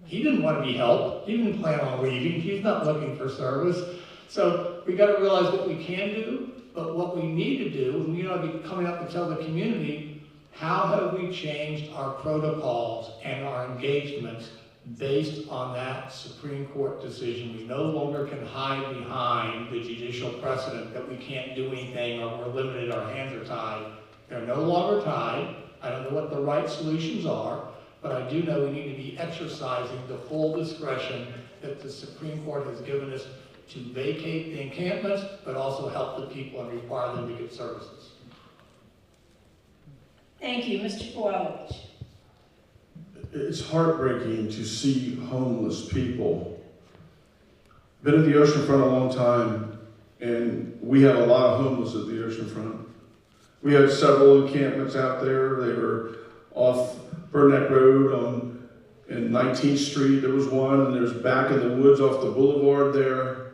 He didn't want to be helped. He didn't plan on leaving. He's not looking for service. So we got to realize what we can do, but what we need to do, and we ought to be coming up to tell the community, how have we changed our protocols and our engagements based on that Supreme Court decision? We no longer can hide behind the judicial precedent that we can't do anything or we're limited, our hands are tied. They're no longer tied. I don't know what the right solutions are, but I do know we need to be exercising the full discretion that the Supreme Court has given us to vacate the encampments, but also help the people and require them to get services. Thank you, Mr. Kowalewicz. It's heartbreaking to see homeless people. Been at the oceanfront a long time, and we have a lot of homeless at the oceanfront. We had several encampments out there. They were off Burnett Road in 19th Street. There was one, and there's back in the woods off the boulevard there.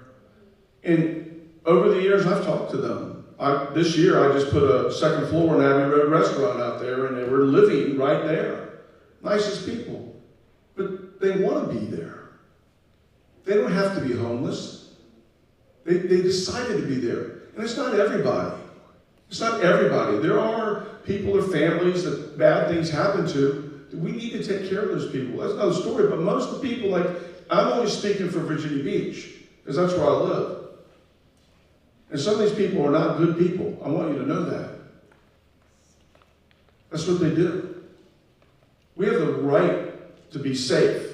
And over the years, I've talked to them. This year, I just put a second floor in Abbey Road restaurant out there, and they were living right there. Nicest people, but they want to be there. They don't have to be homeless. They decided to be there. And it's not everybody. It's not everybody. There are people or families that bad things happen to. We need to take care of those people. That's another story, but most of the people, like, I'm only speaking for Virginia Beach, because that's where I live. And some of these people are not good people. I want you to know that. That's what they do. We have the right to be safe.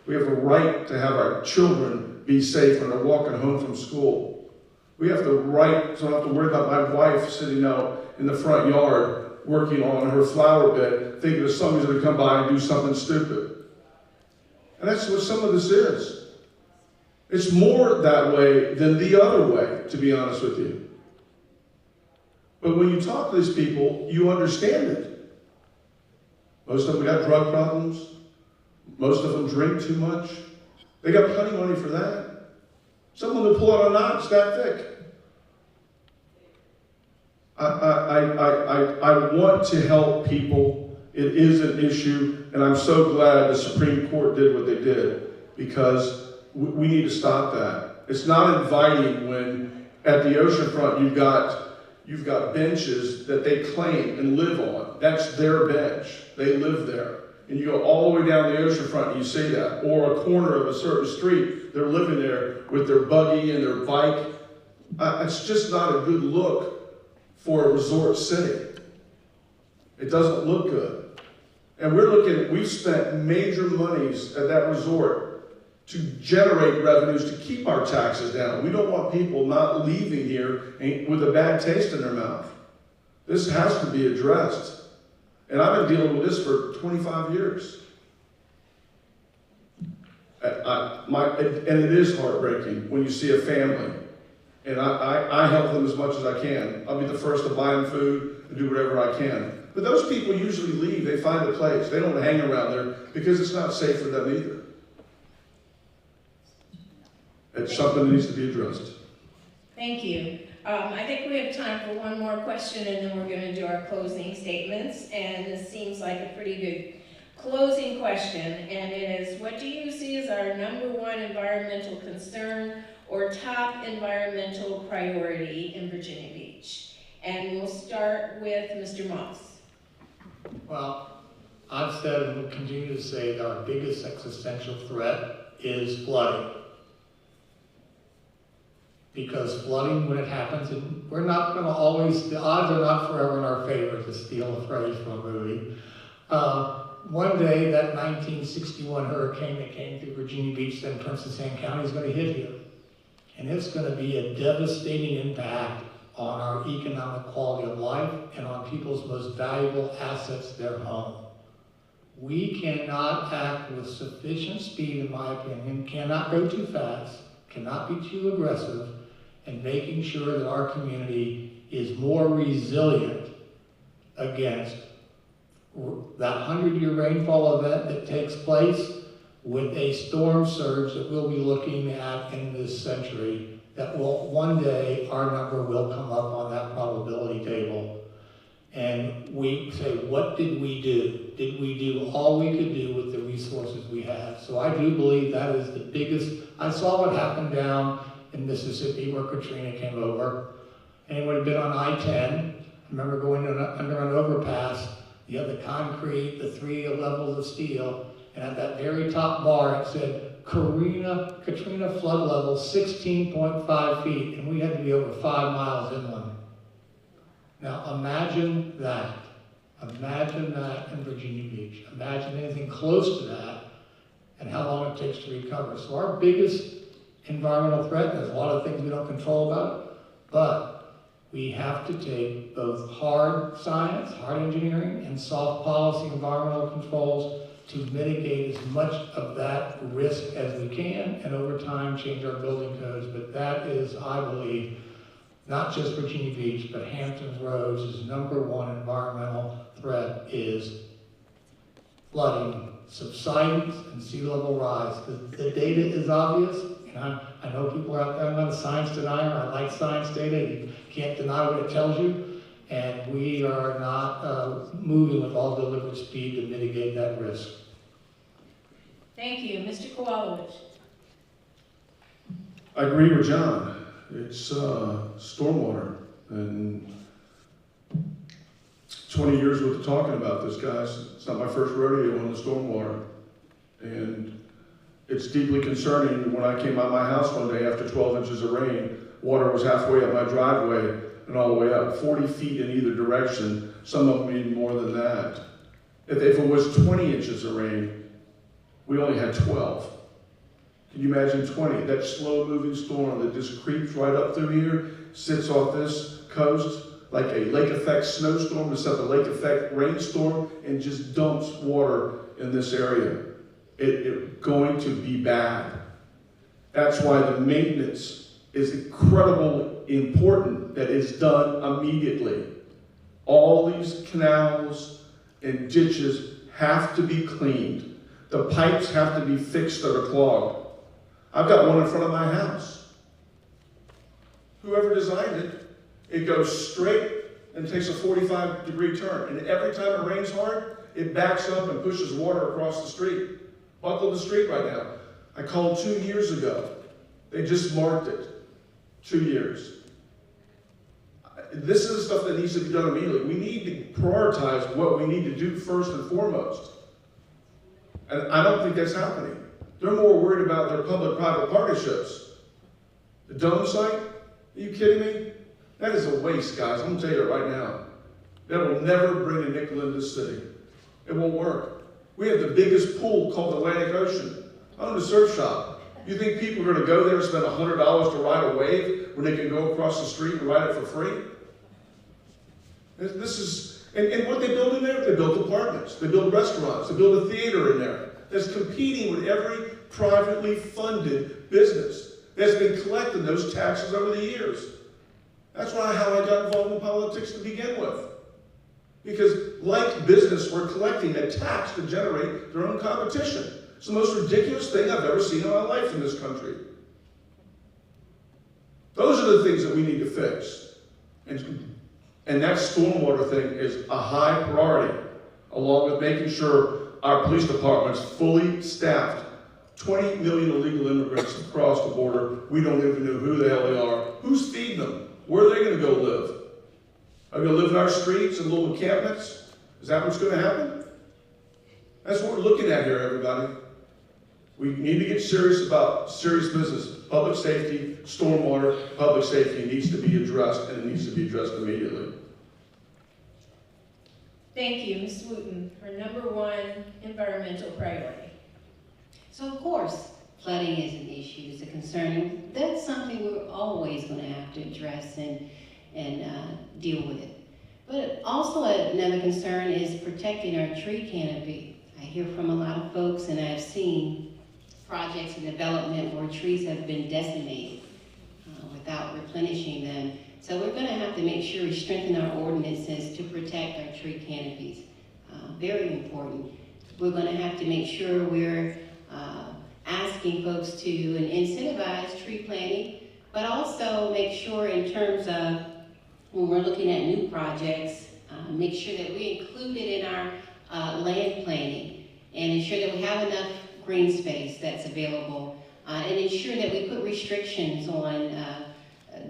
We have the right to have our children be safe when they're walking home from school. We have the right to not have to worry about my wife sitting out in the front yard working on her flower bed, thinking that somebody's going to come by and do something stupid. And that's what some of this is. It's more that way than the other way, to be honest with you. But when you talk to these people, you understand it. Most of them got drug problems. Most of them drink too much. They got plenty of money for that. Some of them pull out a knot, it's that thick. I want to help people. It is an issue, and I'm so glad the Supreme Court did what they did, because we need to stop that. It's not inviting when at the oceanfront you've got benches that they claim and live on. That's their bench. They live there. And you go all the way down the oceanfront and you see that. Or a corner of a certain street, they're living there with their buggy and their bike. It's just not a good look for a resort city. It doesn't look good. And we've spent major monies at that resort to generate revenues to keep our taxes down. We don't want people not leaving here with a bad taste in their mouth. This has to be addressed. And I've been dealing with this for 25 years. And it is heartbreaking when you see a family. And I help them as much as I can. I'll be the first to buy them food and do whatever I can. But those people usually leave. They find a place. They don't hang around there because it's not safe for them either. It's something that needs to be addressed. Thank you. I think we have time for one more question, and then we're going to do our closing statements. And this seems like a pretty good closing question. And it is, what do you see as our #1 environmental concern or top environmental priority in Virginia Beach? And we'll start with Mr. Moss. Well, I've said and will continue to say that our biggest existential threat is flooding. Because flooding, when it happens, and we're not going to always, the odds are not forever in our favor, to steal a phrase from a movie. One day, that 1961 hurricane that came through Virginia Beach, then Prince and County, is going to hit here. And it's going to be a devastating impact on our economic quality of life and on people's most valuable assets, their home. We cannot act with sufficient speed, in my opinion, cannot go too fast, cannot be too aggressive, in making sure that our community is more resilient against that 100-year rainfall event that takes place with a storm surge that we'll be looking at in this century, that will one day, our number will come up on that probability table. And we say, what did we do? Did we do all we could do with the resources we have? So I do believe that is the biggest. I saw what happened down in Mississippi where Katrina came over. Anyone who'd been on I-10, I remember going under an overpass, you have the concrete, the 3 levels of steel, and at that very top bar it said, Katrina flood level 16.5 feet, and we had to be over 5 miles inland. Now imagine that. Imagine that in Virginia Beach. Imagine anything close to that and how long it takes to recover. So our biggest environmental threat, there's a lot of things we don't control about it, but we have to take both hard science, hard engineering, and soft policy environmental controls to mitigate as much of that risk as we can, and over time change our building codes. But that is, I believe, not just Virginia Beach, but Hampton Roads' #1 environmental threat is flooding, subsidence, and sea level rise. The data is obvious, and I know people are out there. I'm not a science denier. I like science data. You can't deny what it tells you. And we are not moving with all deliberate speed to mitigate that risk. Thank you. Mr. Kowalowicz. I agree with John. It's stormwater, and 20 years worth of talking about this, guys. It's not my first rodeo on the stormwater, and it's deeply concerning. When I came out of my house one day after 12 inches of rain, water was halfway up my driveway and all the way up, 40 feet in either direction, some of them even more than that. If it was 20 inches of rain, we only had 12. Can you imagine 20? That slow-moving storm that just creeps right up through here, sits off this coast like a lake effect snowstorm instead of a lake effect rainstorm, and just dumps water in this area. It's going to be bad. That's why the maintenance is incredibly important that it's done immediately. All these canals and ditches have to be cleaned. The pipes have to be fixed that are clogged. I've got one in front of my house. Whoever designed it, it goes straight and takes a 45-degree turn. And every time it rains hard, it backs up and pushes water across the street. Buckle the street right now. I called 2 years ago. They just marked it. 2 years. This is stuff that needs to be done immediately. We need to prioritize what we need to do first and foremost. And I don't think that's happening. They're more worried about their public-private partnerships. The dome site? Are you kidding me? That is a waste, guys. I'm going to tell you that right now. That will never bring a nickel into the city. It won't work. We have the biggest pool called Atlantic Ocean. I own a surf shop. You think people are going to go there and spend $100 to ride a wave when they can go across the street and ride it for free? This is, and what they build in there? They build apartments. They build restaurants. They build a theater in there that's competing with every privately funded business that's been collecting those taxes over the years. That's how I got involved in politics to begin with. Because like business, we're collecting a tax to generate their own competition. It's the most ridiculous thing I've ever seen in my life in this country. Those are the things that we need to fix. And that stormwater thing is a high priority, along with making sure our police department's fully staffed. 20 million illegal immigrants across the border. We don't even know who the hell they are. Who's feeding them? Where are they going to go live? Are they going to live in our streets and little encampments? Is that what's going to happen? That's what we're looking at here, everybody. We need to get serious about serious business. Public safety, stormwater, public safety needs to be addressed, and it needs to be addressed immediately. Thank you, Ms. Wooten, for #1 environmental priority. So of course, flooding is an issue, it's a concern. That's something we're always going to have to address. And and deal with it. But also another concern is protecting our tree canopy. I hear from a lot of folks, and I've seen projects in development where trees have been decimated without replenishing them. So we're going to have to make sure we strengthen our ordinances to protect our tree canopies. Very important. We're going to have to make sure we're asking folks to incentivize tree planting, but also make sure in terms of when we're looking at new projects, make sure that we include it in our land planning and ensure that we have enough green space that's available and ensure that we put restrictions on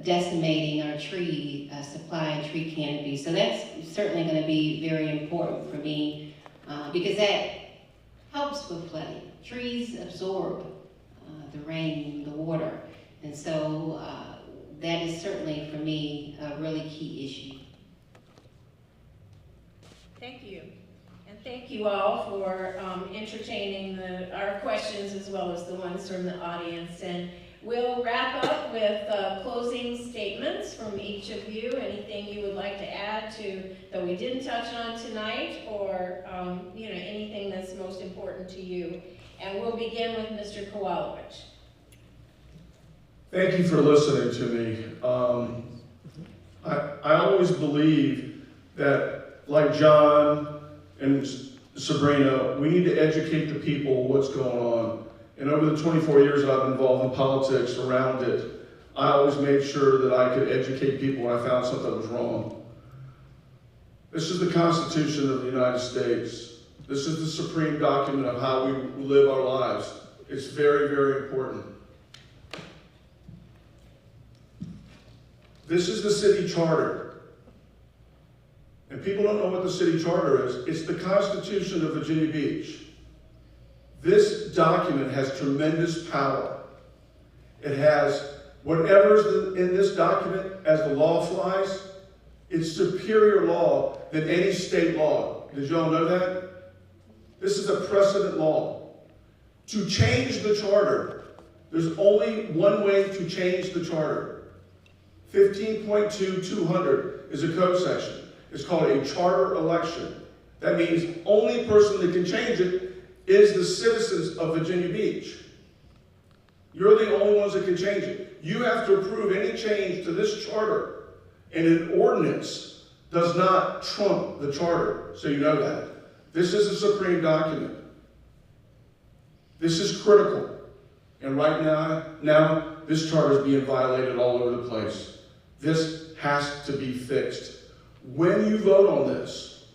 decimating our tree supply and tree canopy. So that's certainly going to be very important for me because that helps with flooding. Trees absorb the rain, the water, and so that is certainly for me a really key issue. Thank you. And thank you all for entertaining our questions as well as the ones from the audience. And we'll wrap up with closing statements from each of you. Anything you would like to add to that we didn't touch on tonight, or anything that's most important to you. And we'll begin with Mr. Kowalowicz. Thank you for listening to me. I always believe that, like John and Sabrina, we need to educate the people what's going on. And over the 24 years that I've been involved in politics around it, I always made sure that I could educate people when I found something that was wrong. This is the Constitution of the United States. This is the supreme document of how we live our lives. It's very, very important. This is the city charter. And people don't know what the city charter is. It's the Constitution of Virginia Beach. This document has tremendous power. It has whatever's in this document as the law flies, it's superior law than any state law. Did you all know that? This is a precedent law. To change the charter, there's only one way to change the charter. 15.2.200 is a code section. It's called a charter election. That means only person that can change it is the citizens of Virginia Beach. You're the only ones that can change it. You have to approve any change to this charter, and an ordinance does not trump the charter, so you know that. This is a supreme document. This is critical. And right now this charter is being violated all over the place. This has to be fixed. When you vote on this,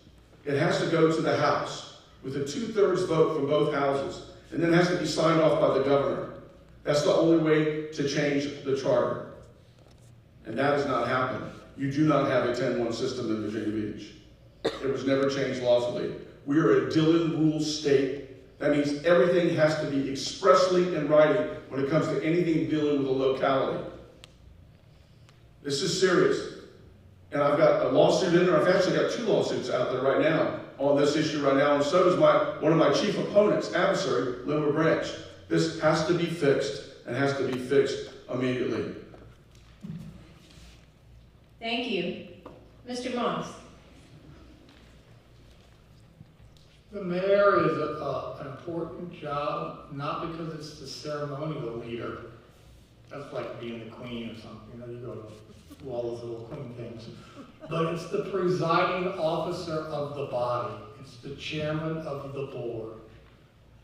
it has to go to the House with a 2/3 vote from both houses, and then it has to be signed off by the governor. That's the only way to change the charter. And that has not happened. You do not have a 10-1 system in Virginia Beach. It was never changed lawfully. We are a Dillon rule state. That means everything has to be expressly in writing when it comes to anything dealing with a locality. This is serious. And I've got a lawsuit in there. I've actually got 2 lawsuits out there right now on this issue right now, and so does one of my chief opponents, adversary, Lynnhaven Branch. This has to be fixed, and has to be fixed immediately. Thank you. Mr. Moss. The mayor is an important job, not because it's the ceremonial leader. That's like being the queen or something. You go to all those little queen things. But it's the presiding officer of the body. It's the chairman of the board.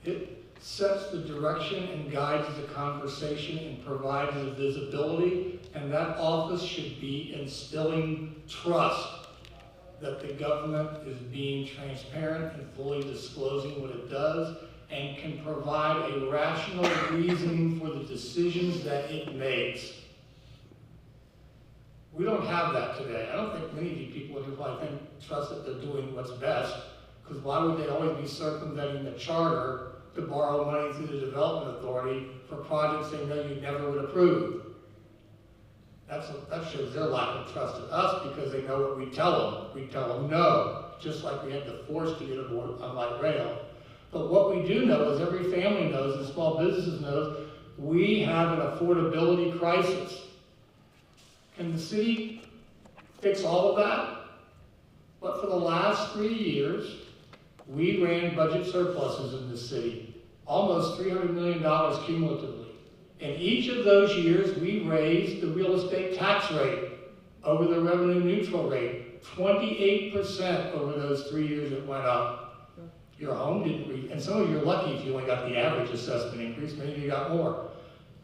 It sets the direction and guides the conversation and provides the visibility, and that office should be instilling trust that the government is being transparent and fully disclosing what it does and can provide a rational reasoning for the decisions that it makes. We don't have that today. I don't think many of you people would probably trust that they're doing what's best, because why would they always be circumventing the charter to borrow money through the development authority for projects they know you never would approve? That shows their lack of trust in us, because they know what we tell them. We tell them no, just like we had the force to get aboard on light rail. But what we do know is every family knows and small businesses knows we have an affordability crisis. Can the city fix all of that. But for the last 3 years, we ran budget surpluses in this city, almost $300 million cumulatively. In each of those years, we raised the real estate tax rate over the revenue neutral rate, 28% over those 3 years it went up. Your home didn't and some of you are lucky if you only got the average assessment increase, many of you got more.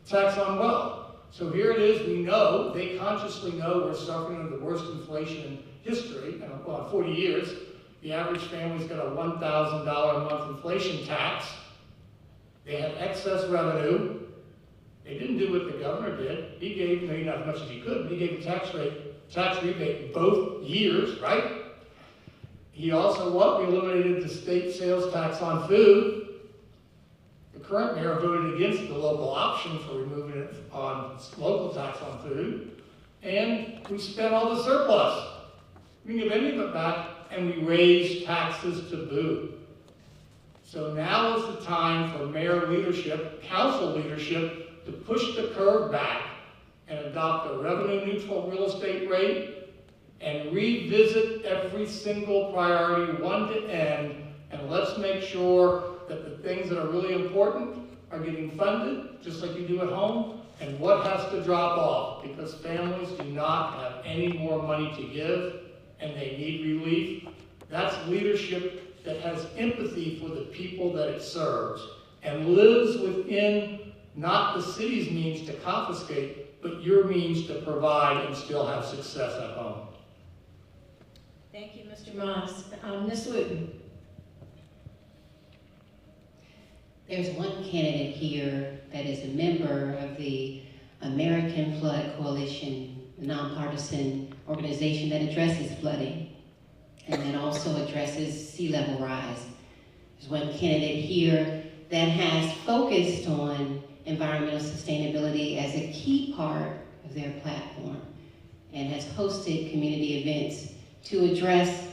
Tax on wealth. So here it is, we know, they consciously know we're suffering under the worst inflation in history, well, 40 years. The average family's got a $1,000 a month inflation tax. They had excess revenue. They didn't do what the governor did. He gave, maybe not as much as he could, but he gave a tax rebate both years, right? He also what? We eliminated the state sales tax on food. The current mayor voted against the local option for removing it on local tax on food. And we spent all the surplus. We didn't give any of it back, and we raised taxes to boot. So now is the time for mayor leadership, council leadership, to push the curve back and adopt a revenue neutral real estate rate and revisit every single priority one to end, and let's make sure that the things that are really important are getting funded, just like you do at home, and what has to drop off, because families do not have any more money to give, and they need relief. That's leadership that has empathy for the people that it serves, and lives within not the city's means to confiscate, but your means to provide and still have success at home. Thank you, Mr. Moss. Ms. Wooten. There's one candidate here that is a member of the American Flood Coalition, a nonpartisan organization that addresses flooding and that also addresses sea level rise. There's one candidate here that has focused on environmental sustainability as a key part of their platform and has hosted community events to address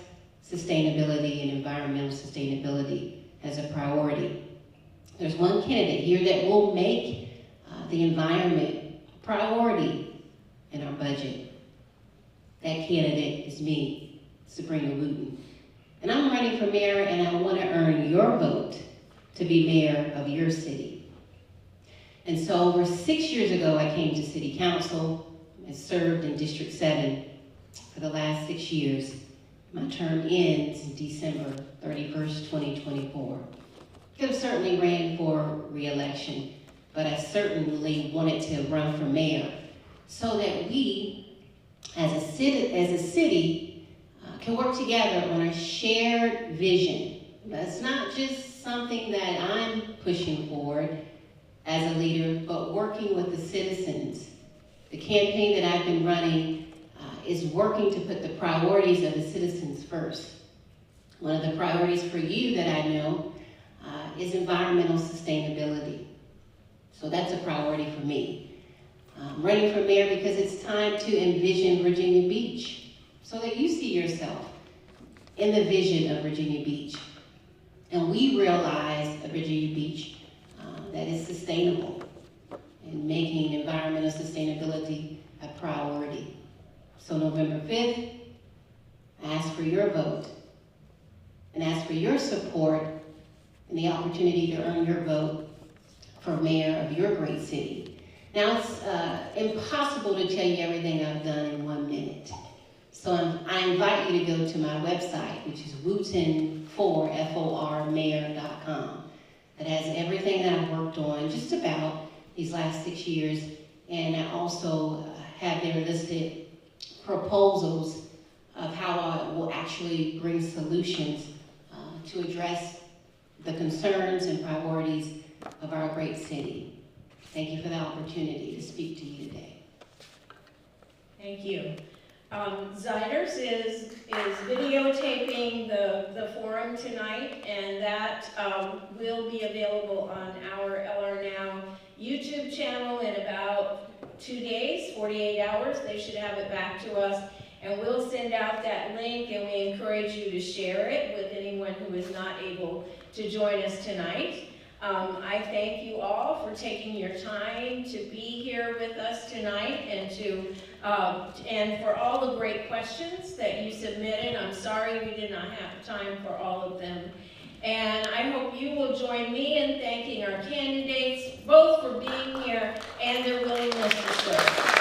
sustainability and environmental sustainability as a priority. There's one candidate here that will make the environment a priority in our budget. That candidate is me, Sabrina Wooten. And I'm running for mayor, and I want to earn your vote to be mayor of your city. And so over 6 years ago, I came to city council and served in District 7 for the last 6 years. My term ends December 31st, 2024. Could have certainly ran for re-election, but I certainly wanted to run for mayor so that we, as a city, can work together on a shared vision. That's not just something that I'm pushing forward as a leader, but working with the citizens. The campaign that I've been running is working to put the priorities of the citizens first. One of the priorities for you that I know is environmental sustainability. So that's a priority for me. I'm running for mayor because it's time to envision Virginia Beach so that you see yourself in the vision of Virginia Beach. And we realize a Virginia Beach that is sustainable and making environmental sustainability a priority. So November 5th, I ask for your vote and ask for your support and the opportunity to earn your vote for mayor of your great city. Now, it's impossible to tell you everything I've done in 1 minute. So I invite you to go to my website, which is wooten4mayor.com. That has everything that I've worked on just about these last 6 years. And I also have there listed proposals of how I will actually bring solutions to address the concerns and priorities of our great city. Thank you for the opportunity to speak to you today. Thank you. Zeiders is videotaping the forum tonight, and that will be available on our LRNow YouTube channel in about 2 days, 48 hours. They should have it back to us, and we'll send out that link, and we encourage you to share it with anyone who is not able to join us tonight. I thank you all for taking your time to be here with us tonight and for all the great questions that you submitted. I'm sorry we did not have time for all of them. And I hope you will join me in thanking our candidates both for being here and their willingness to serve.